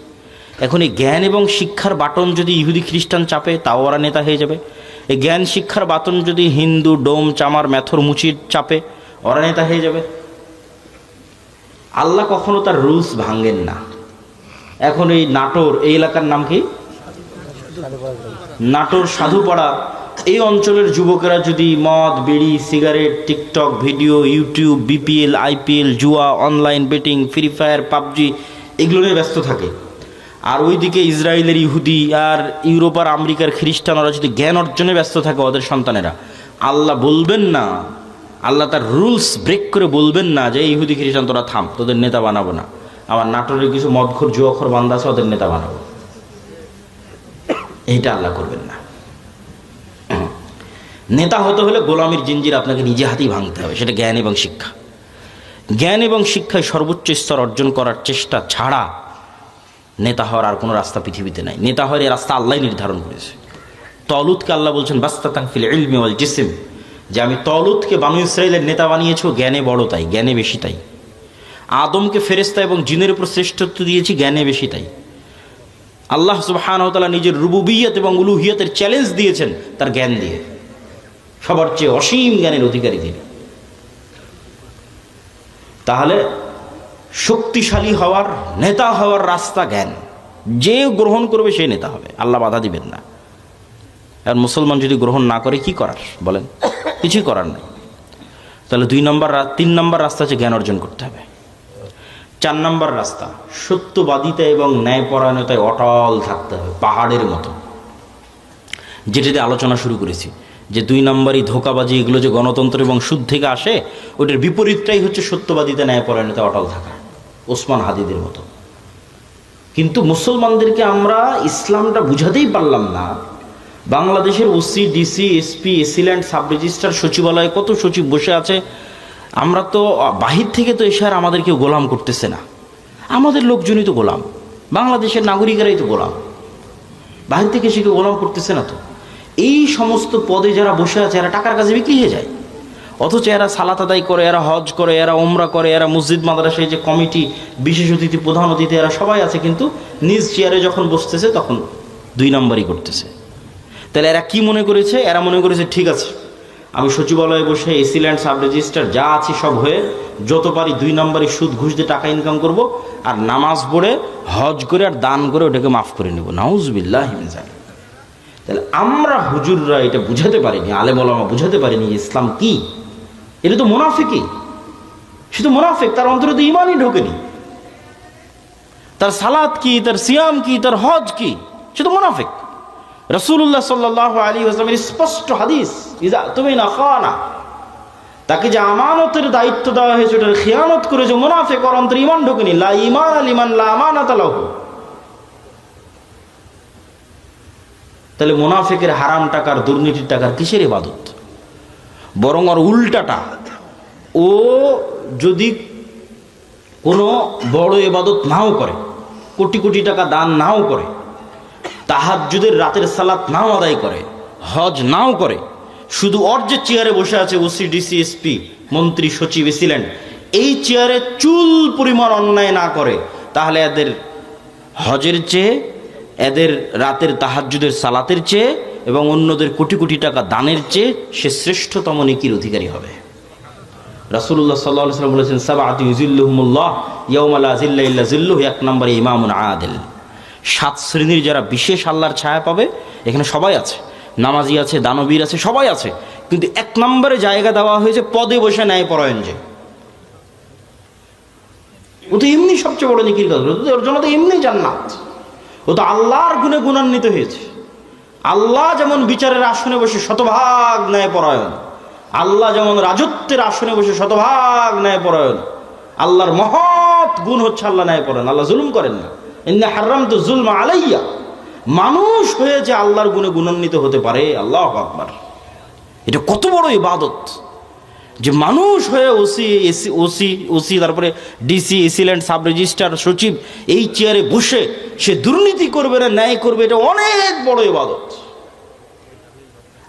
এখন এই জ্ঞান এবং শিক্ষার বাটন যদি ইহুদি খ্রিস্টান চাপে তাও ওরা নেতা হয়ে যাবে। এই জ্ঞান শিক্ষার বাটন যদি হিন্দু ডোম চামার মেথর মুচির চাপে ওরা নেতা হয়ে যাবে। আল্লাহ কখনো তার রুলস ভাঙেন না। এখন এই নাটোর, এই এলাকার নাম কি? নাটোর সাধুপাড়া, এই অঞ্চলের যুবকেরা যদি মদ বিড়ি cigarette TikTok video YouTube BPL IPL জুয়া online betting Free Fire PUBG এগুলো নিয়ে ব্যস্ত থাকে, আর ওইদিকে ইসরায়েলের ইহুদি আর ইউরোপ আর আমেরিকার খ্রিস্টান ওরা যদি জ্ঞান অর্জনে ব্যস্ত থাকে ওদের সন্তানেরা, আল্লাহ বলবেন না, আল্লাহ তার রুলস ব্রেক করে বলবেন না যে ইহুদি খ্রিস্টান তোরা থাম, তোদের নেতা বানাবো না। আমার নাটোরের কিছু মদখোর জুয়াখোর বান্দা আছে ওদের নেতা বানাবো, এইটা আল্লাহ করবেন না। নেতা হতে হলে গোলামির জিঞ্জির আপনাকে নিজে হাতেই ভাঙতে হবে, সেটা জ্ঞান এবং শিক্ষা। জ্ঞান এবং শিক্ষায় সর্বোচ্চ স্তর অর্জন করার চেষ্টা ছাড়া নেতা হওয়ার আর কোনো রাস্তা পৃথিবীতে নাই। নেতা হওয়ার এই রাস্তা আল্লাহই নির্ধারণ করেছে। তলুতকে আল্লাহ বলছেন বাস্তাতান ফিল ইলমি ওয়াল জিসম, যে আমি তলুতকে বানু ইসরাইলের নেতা বানিয়েছি, জ্ঞানে বড় তাই, জ্ঞানে বেশি তাই। আদমকে ফেরেশতা এবং জিনের উপর শ্রেষ্ঠত্ব দিয়েছি, জ্ঞানে বেশি তাই। আল্লাহ সুবহানাহু ওয়া তাআলা নিজের রুবুবিয়ত এবং উলুহিয়তের চ্যালেঞ্জ দিয়েছেন তার জ্ঞান দিয়ে, সবার চেয়ে অসীম জ্ঞানের অধিকারী তিনি। তাহলে শক্তিশালী হওয়ার নেতা হওয়ার রাস্তা জ্ঞান, যে গ্রহণ করবে সে নেতা হবে, আল্লাহ বাধা দিবেন না। আর মুসলমান যদি গ্রহণ না করে কি করার বলেন? কিছুই করার নেই। তাহলে 3 নম্বর রাস্তা হচ্ছে জ্ঞান অর্জন করতে হবে। 4 নম্বর রাস্তা সত্যবাদিতা এবং ন্যায়পরায়ণতায় অটল থাকতে হবে, পাহাড়ের মতো। যেটাতে আলোচনা শুরু করেছি যে 2 নম্বরই ধোঁকাবাজি, এগুলো যে গণতন্ত্র এবং সুদ থেকে আসে, ওটার বিপরীতটাই হচ্ছে সত্যবাদিতা ন্যায়পরায়ণতায় অটল থাকা, ওসমান হাদিদের মতো। কিন্তু মুসলমানদেরকে আমরা ইসলামটা বুঝাতেই পারলাম না। বাংলাদেশের OC DC SP AC land sub registrar সচিবালয়ে কত সচিব বসে আছে, আমরা তো বাহির থেকে তো এসে আর আমাদের কেউ গোলাম করতেছে না, আমাদের লোকজনই তো গোলাম, বাংলাদেশের নাগরিকেরাই তো গোলাম, বাহির থেকে এসে কেউ গোলাম করতেছে না তো। এই সমস্ত পদে যারা বসে আছে এরা টাকার কাছে বিক্রি হয়ে যায়, অথচ এরা সালাত আদায় করে, এরা হজ করে, এরা ওমরা করে, এরা মসজিদ মাদ্রাসায় যে কমিটি বিশেষ অতিথি প্রধান অতিথি এরা সবাই আছে, কিন্তু নিজ চেয়ারে যখন বসতেছে তখন 2 নম্বরই করতেছে। তাহলে এরা কি মনে করেছে? এরা মনে করেছে ঠিক আছে আমি সচিবালয়ে বসে এসিল্যান্ড সাব রেজিস্ট্রার যা আছি সব হয়ে যত পারি 2 নম্বরই সুদ ঘুষ দিয়ে টাকা ইনকাম করব, আর নামাজ পড়ে হজ করে আর দান করে ওটাকে মাফ করে নেব। নাউজুবিল্লাহি মিন যালিক। তাহলে আমরা হুজুররা এটা বুঝাতে পারিনি, আলেম ওলামা বুঝাতে পারিনি ইসলাম কি। এটা তো মুনাফিকই, সে তো মুনাফিক, তার অন্তরে তো ঈমানই ঢোকেনি। তার সালাত কি, তার সিয়াম কি, তার হজ কি, সে তো মুনাফিক। রাসূলুল্লাহ সাল্লাল্লাহু আলাইহি ওয়াসাল্লামের স্পষ্ট হাদিস, ইযা তুমিনা খানা, তাকে যে আমানতের দায়িত্ব দেওয়া হয়েছে ওটার খিয়ানত করেছে মুনাফিক, ওর অন্তরে ঈমান ঢোকেনি। লা ঈমান লিমান লা আমানাতা লাহু। তাহলে মুনাফিকের হারাম টাকার, দুর্নীতির টাকার কিসের ইবাদত? বরং ওর উল্টাটা, ও যদি কোনো বড় ইবাদত নাও করে, কোটি কোটি টাকা দান নাও করে, তাহাজ্জুদের রাতের সালাত নাও আদায় করে, হজ নাও করে, শুধু ওর যে চেয়ারে বসে আছে ওসি, ডিসি, এসপি, মন্ত্রী, সচিব, এসিল্যান্ড, এই চেয়ারে চুল পরিমাণ অন্যায় না করে, তাহলে এদের হজের চেয়ে, এদের রাতের তাহাজ্জুদের সালাতের চেয়ে এবং অন্যদের কোটি কোটি টাকা দানের চেয়ে সে শ্রেষ্ঠতম নেকির অধিকারী হবে। রাসূলুল্লাহ সাল্লাল্লাহু আলাইহি ওয়াসাল্লাম বলেছেন, সাবআতু ইযিল্লুহুমুল্লাহ ইয়াওমা লা যিল্লা ইল্লা যিল্লুহু। এক নম্বরে ইমামুন আদিল। 7 শ্রেণীর যারা বিশেষ আল্লাহর ছায়া পাবে, এখানে সবাই আছে, নামাজি আছে, দানবীর আছে, সবাই আছে, কিন্তু 1 নম্বরে জায়গা দেওয়া হয়েছে পদে বসে ন্যায়পরায়ণ যে। ও তো এমনি সবচেয়ে বড় নেকির কাজ, ওর জন্য তো এমনি জান্নাত। ও তো আল্লাহর গুণে গুণান্বিত হয়েছে। আল্লাহ যেমন বিচারের আসনে বসে শতভাগ ন্যায়পরায়ণ, আল্লাহ যেমন রাজত্বের আসনে বসে শতভাগ ন্যায়পরায়ণ, আল্লাহর মহৎ গুণ হচ্ছে আল্লাহ ন্যায়পরায়ণ, আল্লাহ জুলুম করেন না। ইন্না হারামতু যুলমা আলাইয়া। মানুষ হয়েছে আল্লাহর গুণে গুণান্বিত হতে পারে, আল্লাহু আকবার। এটা কত বড় ইবাদত যে মানুষ হয়ে ওসি তারপরে ডিসি, এসিল্যান্ড, সাব রেজিস্ট্রার, সচিব, এই চেয়ারে বসে সে দুর্নীতি করবে না, ন্যায় করবে, এটা অনেক বড় ইবাদত।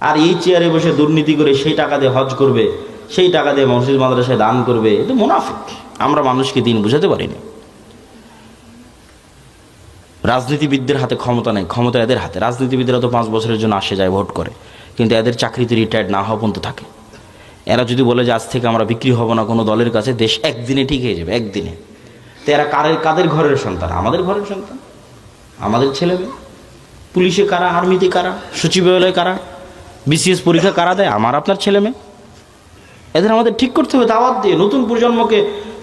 আর এই চেয়ারে বসে দুর্নীতি করে সেই টাকা দিয়ে হজ করবে, সেই টাকা দিয়ে মসজিদ মাদ্রাসায় দান করবে, এটা মুনাফিক। আমরা মানুষকে দিন বুঝাতে পারিনি। রাজনীতিবিদদের হাতে ক্ষমতা নেই, ক্ষমতা এদের হাতে। রাজনীতিবিদরা তো 5 বছরের জন্য আসে যায়, ভোট করে, কিন্তু এদের চাকরিতে রিটায়ার্ড না হওয়া পর্যন্ত থাকে। এরা যদি বলে যে আজ থেকে আমরা বিক্রি হব না কোনো দলের কাছে, দেশ একদিনে ঠিক হয়ে যাবে, একদিনে। তো এরা কাদের ঘরের সন্তান? আমাদের ঘরের সন্তান, আমাদের ছেলে মেয়ে। পুলিশে কারা, আর্মিতে কারা, সচিবালয়ে কারা, বিসিএস পরীক্ষা কারা দেয়? আমার আপনার ছেলে মেয়ে। এদের আমাদের ঠিক করতে হবে দাওয়াত দিয়ে। নতুন প্রজন্মকে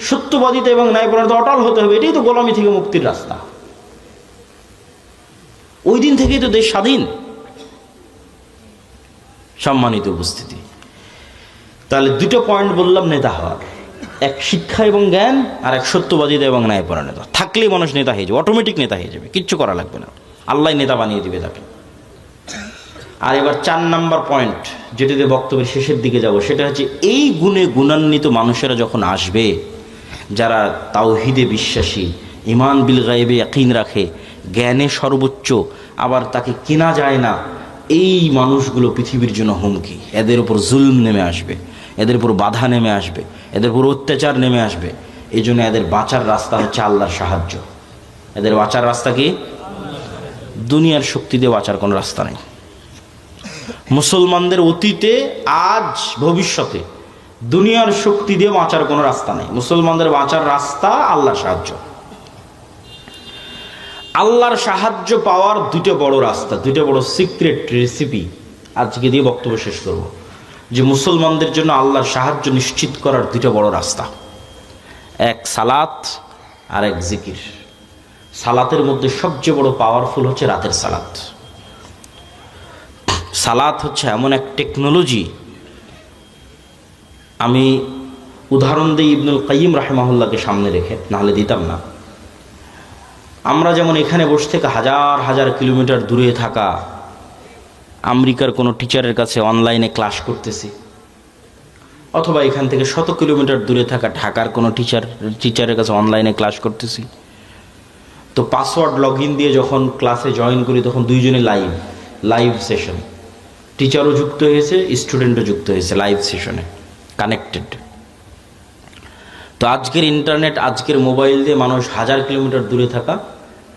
সত্যবাদিতা এবং ন্যায়পরায়ণতা অটল হতে হবে। এটাই তো গোলামি থেকে মুক্তির রাস্তা। ওই দিন থেকেই তো দেশ স্বাধীন। সম্মানিত উপস্থিতি, তাহলে 2টা পয়েন্ট বললাম নেতা হওয়ার, এক শিক্ষা এবং জ্ঞান, আর এক সত্যবাদিতা এবং ন্যায়পরায়ণতা। থাকলেই মানুষ নেতা হয়ে যাবে, অটোমেটিক নেতা হয়ে যাবে, কিচ্ছু করা লাগবে না, আল্লাহ নেতা বানিয়ে দিবে তাকে। আর এবার 4 নাম্বার পয়েন্ট, যেটাতে বক্তব্যের শেষের দিকে যাব, সেটা হচ্ছে এই গুণে গুণান্বিত মানুষেরা যখন আসবে, যারা তাওহীদে বিশ্বাসী, ঈমান বিল গায়বে ইয়াকিন রাখে, জ্ঞানে সর্বোচ্চ, আবার তাকে কেনা যায় না, এই মানুষগুলো পৃথিবীর জন্য হুমকি। এদের উপর জুলম নেমে আসবে, এদের উপর বাধা নেমে আসবে, এদের উপর অত্যাচার নেমে আসবে। এই জন্য এদের বাঁচার রাস্তা হচ্ছে আল্লাহর সাহায্য। এদের বাঁচার রাস্তা কি? দুনিয়ার শক্তি দিয়ে বাঁচার কোনো রাস্তা নেই। মুসলমানদের অতীতে, আজ, ভবিষ্যতে দুনিয়ার শক্তি দিয়ে বাঁচার কোনো রাস্তা নেই। মুসলমানদের বাঁচার রাস্তা আল্লাহর সাহায্য। আল্লাহর সাহায্য পাওয়ার 2টা বড় রাস্তা, 2টা বড় সিক্রেট রেসিপি আজকে দিয়ে বক্তব্য শেষ করব। যে মুসলমানদের জন্য আল্লাহর সাহায্য নিশ্চিত করার 2টা বড় রাস্তা, এক সালাত আর এক জিকির। সালাতের মধ্যে সবচেয়ে বড় পাওয়ারফুল হচ্ছে রাতের সালাত। সালাত হচ্ছে এমন এক টেকনোলজি, আমি উদাহরণ দিই ইবনুল কাইয়িম রাহিমাহুল্লাহকে সামনে রেখে, নাহলে দিতাম না। আমরা যেমন এখানে বসে থেকে হাজার হাজার কিলোমিটার দূরে থাকা আমেরিকার কোনো টিচারের কাছে অনলাইনে ক্লাস করতেছি, অথবা এখান থেকে 100 কিলোমিটার দূরে থাকা ঢাকার কোনো টিচারের কাছে অনলাইনে ক্লাস করতেছি, তো পাসওয়ার্ড লগ ইন দিয়ে যখন ক্লাসে জয়েন করি তখন দুইজনে লাইভ সেশন, টিচারও যুক্ত হয়েছে, স্টুডেন্টও যুক্ত হয়েছে লাইভ সেশনে, কানেক্টেড। তো আজকের ইন্টারনেট, আজকের মোবাইল দিয়ে মানুষ 1000 কিলোমিটার দূরে থাকা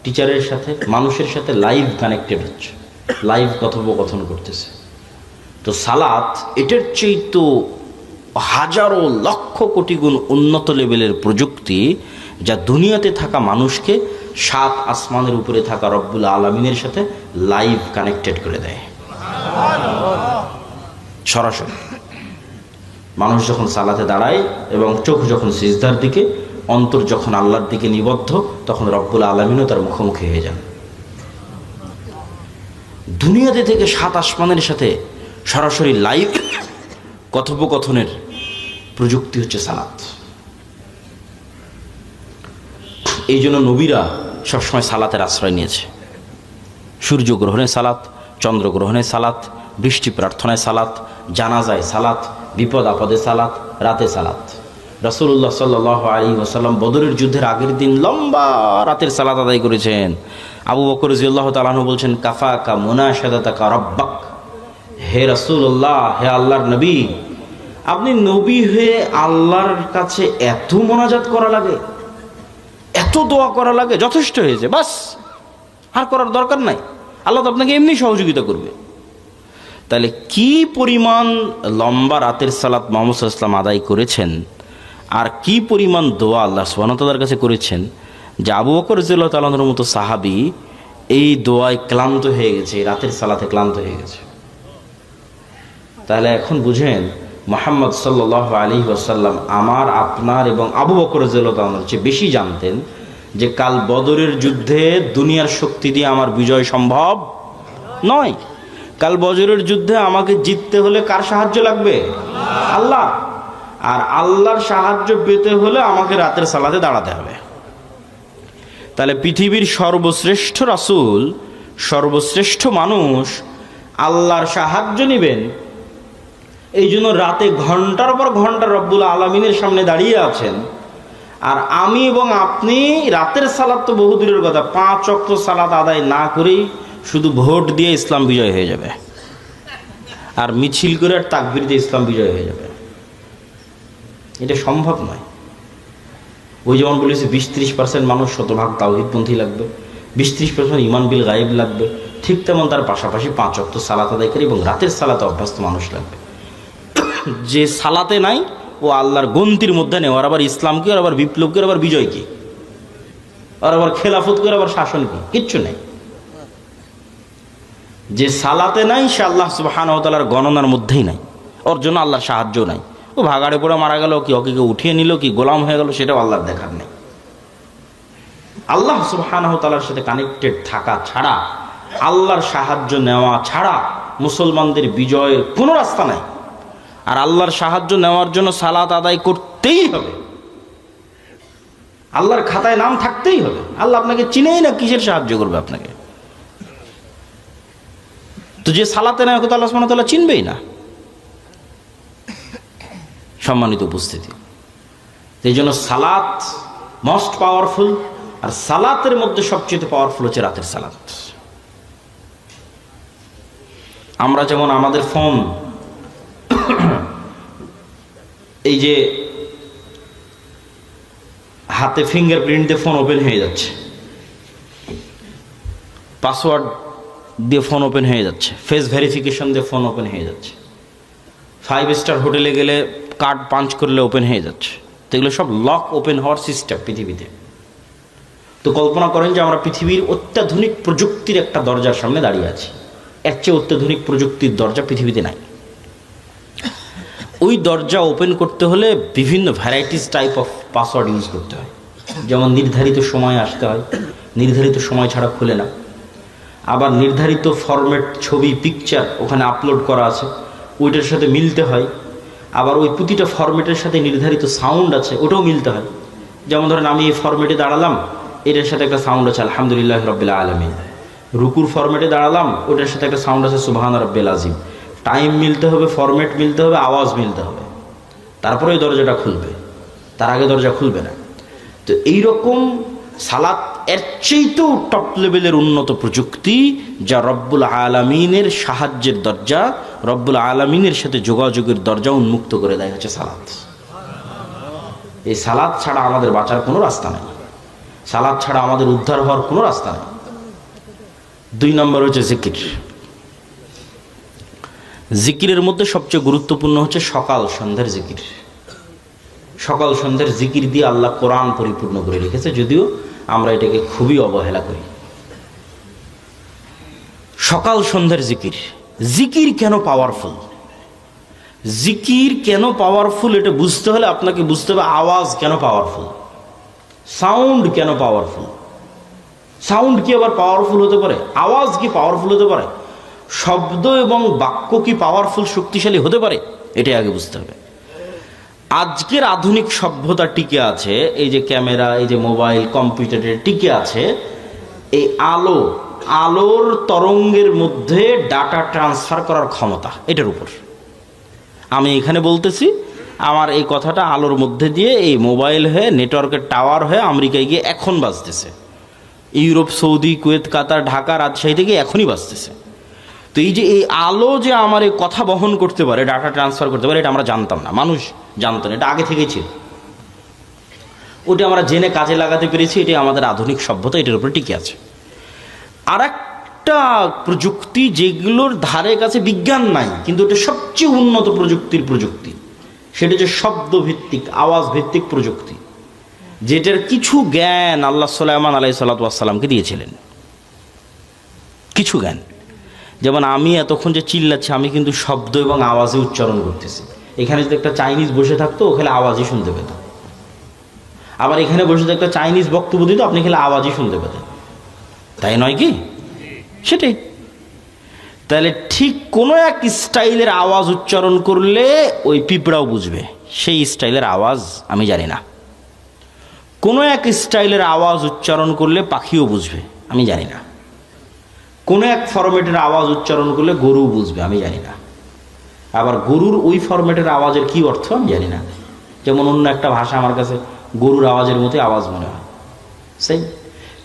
টিচারের সাথে, মানুষের সাথে লাইভ কানেক্টেড হচ্ছে, লাইভ কথোপকথন করতেছে। তো সালাত এটার চেয়ে তো হাজারো লক্ষ কোটি গুণ উন্নত লেভেলের প্রযুক্তি, যা দুনিয়াতে থাকা মানুষকে সাত আসমানের উপরে থাকা রব্বুল আলামিনের সাথে লাইভ কানেক্টেড করে দেয় সরাসরি। মানুষ যখন সালাতে দাঁড়ায় এবং চোখ যখন সিজদার দিকে, অন্তর যখন আল্লাহর দিকে নিবদ্ধ, তখন রব্বুল আলামিনও তার মুখোমুখি হয়ে যান। দুনিয়াতে থেকে সাত আসমানের সাথে সরাসরি লাইভ কথোপকথনের প্রযুক্তি হচ্ছে সালাত। এই জন্য নবীরা সবসময় সালাতের আশ্রয় নিয়েছে। সূর্যগ্রহণে সালাত, চন্দ্রগ্রহণে সালাত, বৃষ্টি প্রার্থনায় সালাত, জানাজায় সালাত, বিপদ আপদে সালাত, রাতে সালাত। রাসূলুল্লাহ সাল্লাল্লাহু আলাইহি ওয়াসাল্লাম বদরের যুদ্ধের আগের দিন লম্বা রাতের সালাত আদায় করেছেন। আবু বকর রাদিয়াল্লাহু তাআলা আনহু বলছেন, কাফাকা মুনাশাদাতাকা রাব্বাক, হে রাসূলুল্লাহ, হে আল্লাহর নবী, আপনি নবী হয়ে আল্লাহর কাছে এত মোনাজাত করা লাগে, এত দোয়া করা লাগে, যথেষ্ট হয়েছে, বাস, আর করার দরকার নাই। আল্লাহ তো আপনাকে এমনি সহযোগিতা করবে। তাহলে কি পরিমাণ লম্বা রাতের সালাত মুহাম্মদ সাল্লাল্লাহু আলাইহি ওয়াসাল্লাম আদায় করেছেন, আর কি পরিমাণ দোয়া আল্লাহ সুবহানাহু ওয়া তাআলার কাছে করেছেন, যে আবু বকর রাদিয়াল্লাহু তাআলা আনহুর মতো সাহাবী এই দোয়ায় ক্লান্ত হয়ে গেছে, রাতের সালাতে ক্লান্ত হয়ে গেছে। তাহলে এখন বুঝেন, মুহাম্মদ সাল্লাল্লাহু আলাইহি ওয়াসাল্লাম আমার, আপনার এবং আবু বকর রাদিয়াল্লাহু তাআলা আনহুর চেয়ে বেশি জানতেন যে কাল বদরের যুদ্ধে দুনিয়ার শক্তি দিয়ে আমার বিজয় সম্ভব নয়। কাল বদরের যুদ্ধে আমাকে জিততে হলে কার সাহায্য লাগবে? আল্লাহ। আর আল্লাহর সাহায্য পেতে হলে আমাকে রাতের সালাতে দাঁড়াতে হবে। তাহলে পৃথিবীর সর্বশ্রেষ্ঠ রাসূল, সর্বশ্রেষ্ঠ মানুষ আল্লাহর সাহায্য নেবেন, এই জন্য রাতে ঘন্টার পর ঘন্টা রব্বুল আলামিনের সামনে দাঁড়িয়ে আছেন। আর আমি এবং আপনি রাতের সালাত তো বহু দূরের কথা, 5 ওয়াক্ত সালাত আদায় না করেই শুধু ভোট দিয়ে ইসলাম বিজয় হয়ে যাবে, আর মিছিল করে আর তাকবীর দিয়ে ইসলাম বিজয় হয়ে যাবে। এটা সম্ভব নয়। ওই যেমন বলেছি 20-30% মানুষ শতভাগ তাওহীদপন্থী লাগবে, 20-30% ঈমান বিল গায়েব লাগবে, ঠিক তেমন তার পাশাপাশি 5 ওয়াক্ত সালাত আদায়কারী এবং রাতের সালাতে অভ্যস্ত মানুষ লাগবে। যে সালাতে নাই ও আল্লাহর গন্তির মধ্যে নেই, আর আবার ইসলাম কি, আর আবার বিপ্লব কি, আর আবার বিজয় কি, আর আবার খেলাফত কি, আর আবার শাসন কি, কিচ্ছু নেই। যে সালাতে নাই সে আল্লাহ সুবহানাহু ওয়া তাআলার গণনার মধ্যেই নাই, ওর জন্য আল্লাহর সাহায্য নাই। ও ভাগাড়ে পড়ে মারা গেল, কি ওকে কেউ উঠিয়ে নিল, কি গোলাম হয়ে গেল, সেটাও আল্লাহর দেখার নেই। আল্লাহ সুবহানাহু ওয়া তাআলার সাথে কানেক্টেড থাকা ছাড়া, আল্লাহর সাহায্য নেওয়া ছাড়া মুসলমানদের বিজয়ের কোনো রাস্তা নাই। আর আল্লাহর সাহায্য নেওয়ার জন্য সালাত আদায় করতেই হবে, আল্লাহর খাতায় নাম থাকতেই হবে। আল্লাহ আপনাকে চিনেই না, কিসের সাহায্য করবে আপনাকে? তো যে সালাতে নেয়, আল্লাহ সুবহানাহু ওয়া তাআলা চিনবেই না। সম্মানিত উপস্থিতি, এই জন্য সালাত মোস্ট পাওয়ারফুল, আর সালাতের মধ্যে সবচেয়ে পাওয়ারফুল হচ্ছে রাতের সালাত। আমরা যেমন আমাদের ফোন, এই যে হাতে ফিঙ্গারপ্রিন্ট দিয়ে ফোন ওপেন হয়ে যাচ্ছে, পাসওয়ার্ড দিয়ে ফোন ওপেন হয়ে যাচ্ছে, ফেস ভেরিফিকেশন দিয়ে ফোন ওপেন হয়ে যাচ্ছে, 5 স্টার হোটেলে গেলে কার্ড পাঞ্চ করলে ওপেন হয়ে যাচ্ছে। তো এগুলো সব লক ওপেন হওয়ার সিস্টেম পৃথিবীতে। তো কল্পনা করেন যে আমরা পৃথিবীর অত্যাধুনিক প্রযুক্তির একটা দরজার সামনে দাঁড়িয়ে আছি। এর চেয়ে অত্যাধুনিক প্রযুক্তির দরজা পৃথিবীতে নাই। ওই দরজা ওপেন করতে হলে বিভিন্ন varieties type of password use করতে হয়। যেমন নির্ধারিত সময় আসতে হয়, নির্ধারিত সময় ছাড়া খুলে না। আবার নির্ধারিত ফরম্যাট ছবি, পিকচার ওখানে আপলোড করা আছে, ওইটার সাথে মিলতে হয়। আবার ওই প্রতিটা ফরম্যাটের সাথে নির্ধারিত সাউন্ড আছে, ওটাও মিলতে হয়। যেমন ধরেন আমি এই ফরম্যাটে দাঁড়ালাম, এটার সাথে একটা সাউন্ড আছে আলহামদুলিল্লাহ রাব্বিল আলামিন। রুকুর ফরম্যাটে দাঁড়ালাম, ওটার সাথে একটা সাউন্ড আছে সুবহান রাব্বিল আযীম। টাইম মিলতে হবে, ফরম্যাট মিলতে হবে, আওয়াজ মিলতে হবে, তারপরে ওই দরজাটা খুলবে, তার আগে দরজা খুলবে না। তো এইরকম সালাত এর চেয়েও টপ লেভেলের উন্নত প্রযুক্তি, যা রব্বুল আলামিনের সাহায্যের দরজা, রব্বুল আলামিনের সাথে যোগাযোগের দরজা উন্মুক্ত করে দেয় হচ্ছে সালাত। এই সালাত ছাড়া আমাদের বাঁচার কোনো রাস্তা নেই, সালাত ছাড়া আমাদের উদ্ধার হওয়ার কোনো রাস্তা নেই। 2 নম্বর হচ্ছে জিকির। জিকিরের মধ্যে সবচেয়ে গুরুত্বপূর্ণ হচ্ছে সকাল সন্ধ্যার জিকির। সকাল সন্ধ্যার জিকির দিয়ে আল্লাহ কোরআন পরিপূর্ণ করে রেখেছে, যদিও আমরা এটাকে খুবই অবহেলা করি। সকাল সন্ধ্যার জিকির। জিকির কেন পাওয়ারফুল? জিকির কেন পাওয়ারফুল এটা বুঝতে হলে আপনাকে বুঝতে হবে আওয়াজ কেন পাওয়ারফুল, সাউন্ড কেন পাওয়ারফুল। সাউন্ড কি আবার পাওয়ারফুল হতে পারে? আওয়াজ কি পাওয়ারফুল হতে পারে? শব্দ এবং বাক্য কি পাওয়ারফুল, শক্তিশালী হতে পারে? এটাই আগে বুঝতে হবে। আজকের আধুনিক সভ্যতা টিকে আছে, এই যে ক্যামেরা, এই যে মোবাইল, কম্পিউটারের টিকে আছে এই আলোর তরঙ্গের মধ্যে ডাটা ট্রান্সফার করার ক্ষমতা, এটার উপর। আমি এখানে বলতেছি, আমার এই কথাটা আলোর মধ্যে দিয়ে এই মোবাইল হয়ে, নেটওয়ার্কের টাওয়ার হয়ে আমেরিকায় গিয়ে এখন বাজতেছে, ইউরোপ, সৌদি, কুয়েত, কাতার, ঢাকা, রাজশাহী থেকে এখনই বাজতেছে। তো এই যে এই আলো যে আমার এই কথা বহন করতে পারে, ডাটা ট্রান্সফার করতে পারে, এটা আমরা জানতাম না, মানুষ জানতো না, এটা আগে থেকেই ছিল। ওটা আমরা জেনে কাজে লাগাতে পেরেছি, এটাই আমাদের আধুনিক সভ্যতা, এটার উপরে টিকে আছে। আর একটা প্রযুক্তি যেগুলোর ধারে কাছে বিজ্ঞান নাই, কিন্তু এটা সবচেয়ে উন্নত প্রযুক্তি, সেটা হচ্ছে শব্দভিত্তিক, আওয়াজ ভিত্তিক প্রযুক্তি, যেটার কিছু জ্ঞান আল্লাহ সুলাইমান আলাইহিস সালাতু ওয়াস সালামকে দিয়েছিলেন। কিছু জ্ঞান, যেমন আমি এতক্ষণ যে চিল্লাচ্ছি, আমি কিন্তু শব্দ এবং আওয়াজে উচ্চারণ করতেছি। এখানে যদি একটা চাইনিজ বসে থাকতো, ও খেলে আওয়াজই শুনতে পেত। আবার এখানে বসে একটা চাইনিজ বক্তব্য দিত, আপনি খেলে আওয়াজই শুনতে পেতেন, তাই নয় কি? সেটাই। তাহলে ঠিক কোনো এক স্টাইলের আওয়াজ উচ্চারণ করলে ওই পিঁপড়াও বুঝবে, সেই স্টাইলের আওয়াজ আমি জানি না। কোনো এক স্টাইলের আওয়াজ উচ্চারণ করলে পাখিও বুঝবে, আমি জানি না। কোনো এক ফরম্যাটের আওয়াজ উচ্চারণ করলে গরু বুঝবে, আমি জানি না। আবার গরুর ওই ফরম্যাটের আওয়াজের কি অর্থ আমি জানি না। যেমন অন্য একটা ভাষা আমার কাছে গরুর আওয়াজের মতোই আওয়াজ মনে হয়, সেই।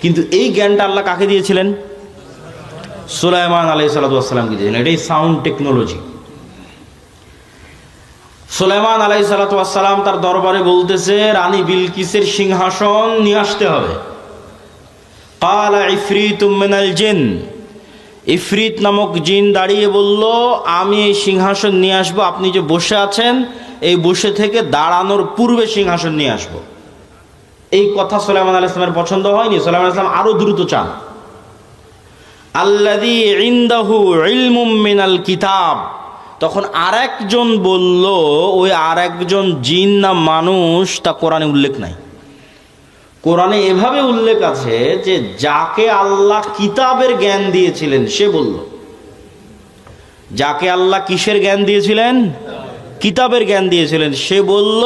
কিন্তু এই জ্ঞানটা আল্লাহ কাকে দিয়েছিলেন? সুলাইমান আলাইহিস সালাতু ওয়াস সালামকে দিয়েছিলেন। এটাই সাউন্ড টেকনোলজি। সুলাইমান আলাইহিস সালাতু ওয়াস সালাম তার দরবারে বলতেছে, রানী বিলকিসের সিংহাসন নিয়ে আসতে হবে। ক্বালা ইফরিতুম মিনাল জিন, ইফরিত নামক জিন দাঁড়িয়ে বলল, আমি এই সিংহাসন নিয়ে আসবো, আপনি যে বসে আছেন এই বসে থেকে দাঁড়ানোর পূর্বে সিংহাসন নিয়ে আসবো। এই কথা সুলাইমান আলাইহিস সালামের পছন্দ হয়নি। সুলাইমান আলাইহিস সালাম আরো দ্রুত চান। আল্লাযী ইনদাহু ইলমুম মিনাল কিতাব, তখন আরেকজন বলল, ওই আরেকজন জিন না মানুষ তা কোরআনে উল্লেখ নাই। কোরআনে এভাবে উল্লেখ আছে যে যাকে আল্লাহ কিতাবের জ্ঞান দিয়েছিলেন সে বলল। যাকে আল্লাহ কিসের জ্ঞান দিয়েছিলেন? কিতাবের জ্ঞান দিয়েছিলেন। সে বলল,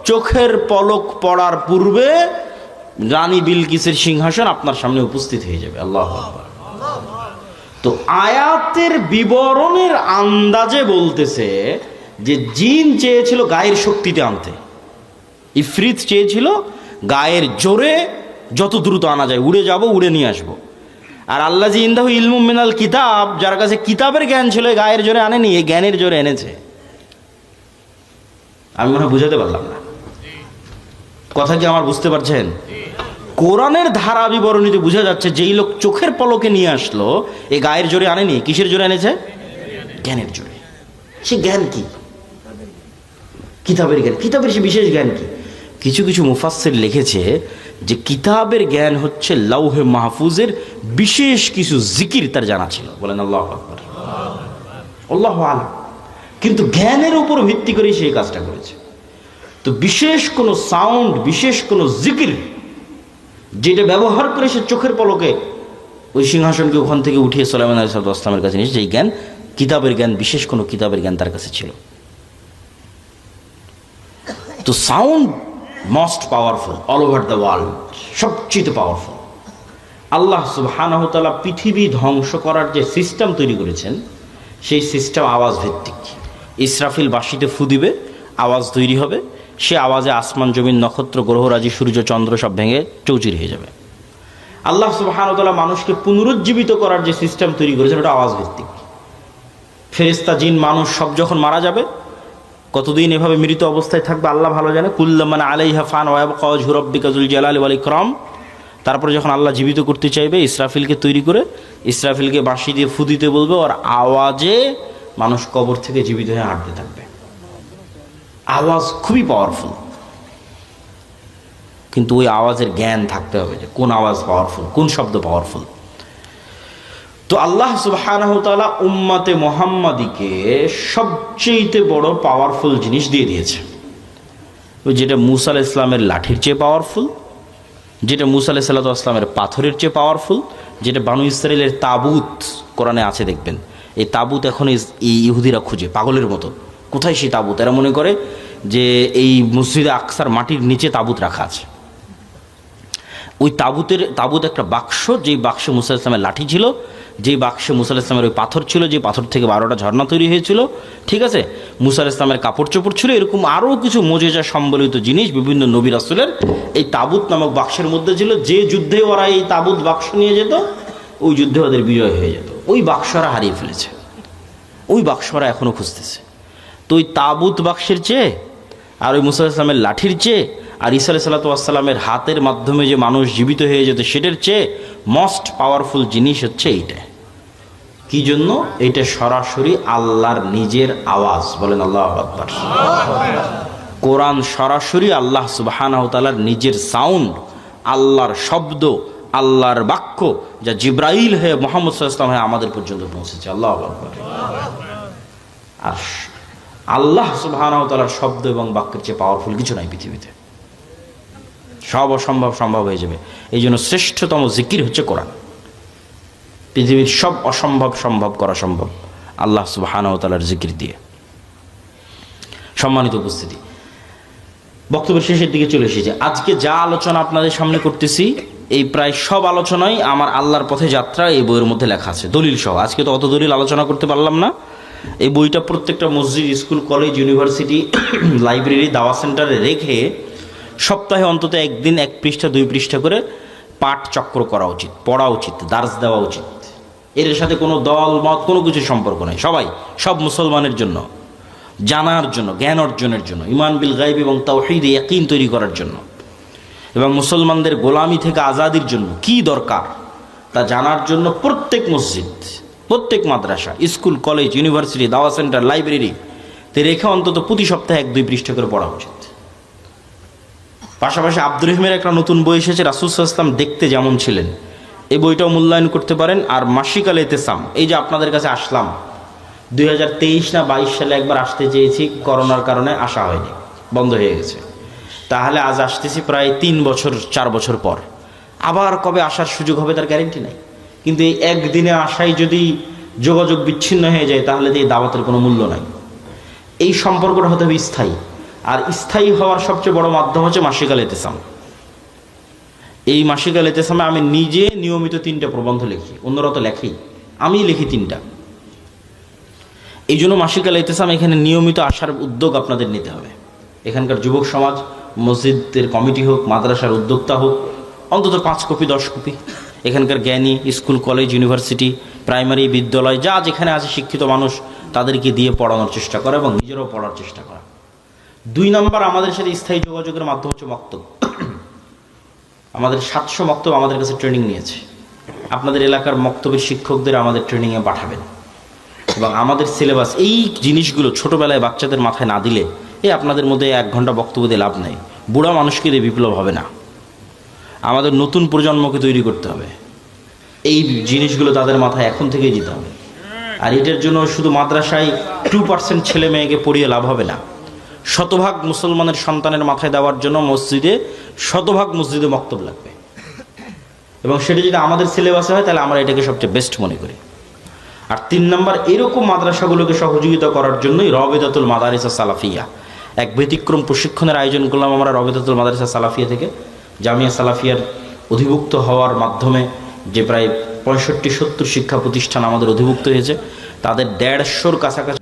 চোখের পলক পড়ার পূর্বে রানী বিলকিসের সিংহাসন আপনার সামনে উপস্থিত হয়ে যাবে। আল্লাহু আকবার। তো আয়াতের বিবরণের আন্দাজে বলতেছে যে জিন চেয়েছিল গায়ের শক্তিতে আনতে, ইফরিত চেয়েছিল গায়ের জোরে যত দ্রুত আনা যায়, উড়ে যাব, উড়ে নিয়ে আসবো। আর আল্লাহ জি ইনদাহু ইলমুম মিনাল কিতাব, যার কাছে কিতাবের জ্ঞান ছিল, গায়ের জোরে আনেনি, এই জ্ঞানের জোরে এনেছে। আমি মনে হয় বুঝাতে পারলাম না কথা, কি আমার বুঝতে পারছেন? কোরআনের ধারা বিবরণীতে বোঝা যাচ্ছে যেই লোক চোখের পলকে নিয়ে আসলো, এই গায়ের জোরে আনেনি, কিসের জোরে এনেছে? জ্ঞানের জোরে। সে জ্ঞান কি? কিতাবের জ্ঞান। কিতাবের সে বিশেষ জ্ঞান কি? কিছু কিছু মুফাসসির লিখেছে যে কিতাবের জ্ঞান হচ্ছে লাউহে মাহফুজের বিশেষ কিছু জিকির তার জানা ছিল। বলেন আল্লাহু আকবার। আল্লাহু আলাম। কিন্তু জ্ঞানের উপর ভিত্তি করে সেই কাজটা করেছে। তো বিশেষ কোনো সাউন্ড, বিশেষ কোনো জিকির যেটা ব্যবহার করে সে চোখের পলকে ওই সিংহাসনকে ওখান থেকে উঠিয়ে সুলাইমান আলাইহিস সালামের কাছে নিয়েছে, এই জ্ঞান কিতাবের জ্ঞান, বিশেষ কোনো কিতাবের জ্ঞান তার কাছে ছিল। তো sound most powerful all over the world, সবচেয়ে পাওয়ারফুল। আল্লাহ সুবহানাহু ওয়া তাআলা পৃথিবী ধ্বংস করার যে সিস্টেম তৈরি করেছেন, সেই সিস্টেম আওয়াজ ভিত্তিক। ইসরাফিল বাঁশিতে ফু দিবে, আওয়াজ তৈরি হবে, সে আওয়াজে আসমান জমিন নক্ষত্র গ্রহরাজি সূর্য চন্দ্র সব ভেঙে চৌচির হয়ে যাবে। আল্লাহ সুবহানাহু ওয়া তাআলা মানুষকে পুনরুজ্জীবিত করার যে সিস্টেম তৈরি করেছেন, ওটা আওয়াজ ভিত্তিক। ফেরেশতা, জিন, মানুষ সব যখন মারা যাবে, কতদিন এভাবে মৃত অবস্থায় থাকবে আল্লাহ ভালো জানে। কুল্লুমান আলাইহা ফান ওয়া ইয়াবকা ওয়াজহু রাব্বিকা যুল জালালি ওয়াল ইকরাম। তারপরে যখন আল্লাহ জীবিত করতে চাইবে, ইসরাফিলকে তৈরি করে ইসরাফিলকে বাঁশি দিয়ে ফু দিতে বলবে, আর আওয়াজে মানুষ কবর থেকে জীবিত হয়ে হাঁটতে থাকবে। আওয়াজ খুবই পাওয়ারফুল। কিন্তু ওই আওয়াজের জ্ঞান থাকতে হবে যে কোন আওয়াজ পাওয়ারফুল, কোন শব্দ পাওয়ারফুল। তো আল্লাহ সুবহানাহু ওয়া তাআলা উম্মতে মুহাম্মাদিকে সবচেয়ে বড় পাওয়ারফুল জিনিস দিয়ে দিয়েছে, ওই যেটা মুসা আলাইহিস সালামের লাঠির চেয়ে পাওয়ারফুল, যেটা মুসা আলাইহিস সালামের পাথরের চেয়ে পাওয়ারফুল, যেটা বানু ইসরাইলের তাবুত কোরআনে আছে দেখবেন। এই তাবুত এখন এই ইহুদিরা খুঁজে পাগলের মতো, কোথায় সেই তাবুত? এরা মনে করে যে এই মসজিদে আকসার মাটির নিচে তাবুত রাখা আছে। ওই তাবুত একটা বাক্স, যেই বাক্সে মুসা আলাইহিস সালামের লাঠি ছিল, যেই বাক্সে মুসা আলাইহিস সালামের ওই পাথর ছিল, যে পাথর থেকে 12টা ঝর্ণা তৈরি হয়েছিল, ঠিক আছে, মুসা আলাইহিস সালামের কাপড় চোপড় ছিল, এরকম আরও কিছু মুজিজা সম্বলিত জিনিস বিভিন্ন নবী রাসূলের এই তাবুত নামক বাক্সের মধ্যে ছিল। যে যুদ্ধে ওরা এই তাবুত বাক্স নিয়ে যেত, ওই যুদ্ধে ওদের বিজয় হয়ে যেত। ওই বাক্স ওরা হারিয়ে ফেলেছে, ওই বাক্স ওরা এখনও খুঁজতেছে। তো ওই তাবুত বাক্সের চেয়ে আর ওই মুসা আলাইহিস সালামের লাঠির চেয়ে আর ঈসা আলাইহিস সালামের হাতের মাধ্যমে যে মানুষ জীবিত হয়ে যেত, সেটার চেয়ে মোস্ট পাওয়ারফুল জিনিস হচ্ছে এইটা। কি জন্য? এটা সরাসরি আল্লাহর নিজের আওয়াজ। বলেন আল্লাহু আকবার। কোরআন সরাসরি আল্লাহ সুবহানাহু ওয়া তাআলার নিজের সাউন্ড, আল্লাহর শব্দ, আল্লাহর বাক্য, যা জিব্রাইল হয়ে মুহাম্মদ সাল্লাল্লাহু আলাইহি ওয়াসাল্লাম হয়ে আমাদের পর্যন্ত পৌঁছেছে। আল্লাহু আকবার। আর আল্লাহ সুবহানাহু ওয়া তাআলার শব্দ এবং বাক্যের চেয়ে পাওয়ারফুল কিছু নাই পৃথিবীতে। সব অসম্ভব সম্ভব হয়ে যাবে। এই জন্য শ্রেষ্ঠতম জিকির হচ্ছে কোরআন। পৃথিবীর সব অসম্ভব সম্ভব করা সম্ভব আল্লাহ সুবহানাহু ওয়া তাআলার জিকির দিয়ে। সম্মানিত উপস্থিতি, বক্তব্যের শেষের দিকে চলে এসেছে। আজকে যা আলোচনা আপনাদের সামনে করতেছি, এই প্রায় সব আলোচনাই আমার আল্লাহর পথে যাত্রা এই বইয়ের মধ্যে লেখা আছে, দলিল সহ। আজকে তো অত দলিল আলোচনা করতে পারলাম না। এই বইটা প্রত্যেকটা মসজিদ, স্কুল, কলেজ, ইউনিভার্সিটি, লাইব্রেরি, দাওয়া সেন্টারে রেখে সপ্তাহে অন্তত একদিন 1 পৃষ্ঠা 2 পৃষ্ঠা করে পাঠ চক্র করা উচিত, পড়া উচিত, দার্স দেওয়া উচিত। এর সাথে কোনো দল মত কোনো কিছু সম্পর্ক নেই। সব মুসলমানের জন্য, জানার জন্য, জ্ঞান অর্জনের জন্য, ঈমান বিল গায়ব এবং তাওহীদে ইয়াকিন তৈরি করার জন্য, এবং মুসলমানদের গোলামি থেকে আজাদির জন্য কি দরকার তা জানার জন্য প্রত্যেক মসজিদ, প্রত্যেক মাদ্রাসা, স্কুল, কলেজ, ইউনিভার্সিটি, দাওয়া সেন্টার, লাইব্রেরি তে রেখে অন্তত প্রতি সপ্তাহে 1-2 পৃষ্ঠা করে পড়া উচিত। পাশাপাশি আব্দুর রহিমের একটা নতুন বই এসেছে, রাসূল সাল্লাল্লাহু আলাইহি ওয়াসাল্লাম দেখতে যেমন ছিলেন, এই বইটাও মূল্যায়ন করতে পারেন। আর মাসিক আল ইতিসাম, এই যে আপনাদের কাছে আসলাম 2023 না 22 সালে একবার আসতে চেয়েছি, করোনার কারণে আসা হয়নি, বন্ধ হয়ে গেছে। তাহলে আজ আসতেছি প্রায় 3 বছর 4 বছর পর। আবার কবে আসার সুযোগ হবে তার গ্যারেন্টি নাই। কিন্তু এই একদিনে আসাই যদি যোগাযোগ বিচ্ছিন্ন হয়ে যায়, তাহলে এই দাওয়াতের কোনো মূল্য নাই। এই সম্পর্কটা হতে হবে স্থায়ী, আর স্থায়ী হওয়ার সবচেয়ে বড় মাধ্যম হচ্ছে মাসিক আল ইতিসাম। এই মাসিক আল ইতিসামে আমি নিজে নিয়মিত 3টা প্রবন্ধ লিখি, অন্যরা তো লেখেই, আমি লিখি 3টা। এই জন্য মাসিক আল ইতিসাম এখানে নিয়মিত আসার উদ্যোগ আপনাদের নিতে হবে। এখানকার যুবক সমাজ, মসজিদের কমিটি হোক, মাদ্রাসার উদ্যোক্তা হোক, অন্তত 5 কপি 10 কপি এখানকার জ্ঞানী, স্কুল, কলেজ, ইউনিভার্সিটি, প্রাইমারি, বিদ্যালয়, যা যেখানে আছে শিক্ষিত মানুষ, তাদেরকে দিয়ে পড়ানোর চেষ্টা করা এবং নিজেরাও পড়ার চেষ্টা করা। 2 নম্বর, আমাদের সাথে স্থায়ী যোগাযোগের মাধ্যম হচ্ছে মক্তব। আমাদের 700 মক্তব আমাদের কাছে ট্রেনিং নিয়েছে। আপনাদের এলাকার মক্তবের শিক্ষকদের আমাদের ট্রেনিংয়ে পাঠাবেন, এবং আমাদের সিলেবাস এই জিনিসগুলো ছোটোবেলায় বাচ্চাদের মাথায় না দিলে আপনাদের মধ্যে 1 ঘন্টা বক্তব্য দিয়ে লাভ নেই। বুড়া মানুষকে দিয়ে বিপ্লব হবে না। আমাদের নতুন প্রজন্মকে তৈরি করতে হবে, এই জিনিসগুলো তাদের মাথায় এখন থেকেই দিতে হবে। আর এটার জন্য শুধু মাদ্রাসায় 2% ছেলে মেয়েকে পড়িয়ে লাভ হবে না। শতভাগ মুসলমানের সন্তানের মাথায় দেওয়ার জন্য শতভাগ মসজিদে মক্তব লাগবে, এবং সেটা যদি আমাদের সিলেবাসে হয় তাহলে আমরা এটাকে সবচেয়ে বেস্ট মনে করি। আর 3 নম্বর, এরকম মাদ্রাসাগুলোকে সহযোগিতা করার জন্যই রবিদাতুল মাদারিস সালাফিয়া, এক ব্যতিক্রম প্রশিক্ষণের আয়োজন করলাম আমরা রবিদাতুল মাদারিস সালাফিয়া থেকে। জামিয়া সালাফিয়ার অধিভুক্ত হওয়ার মাধ্যমে যে প্রায় 65-70 শিক্ষা প্রতিষ্ঠান আমাদের অধিভুক্ত হয়েছে, তাদের 150-র কাছাকাছি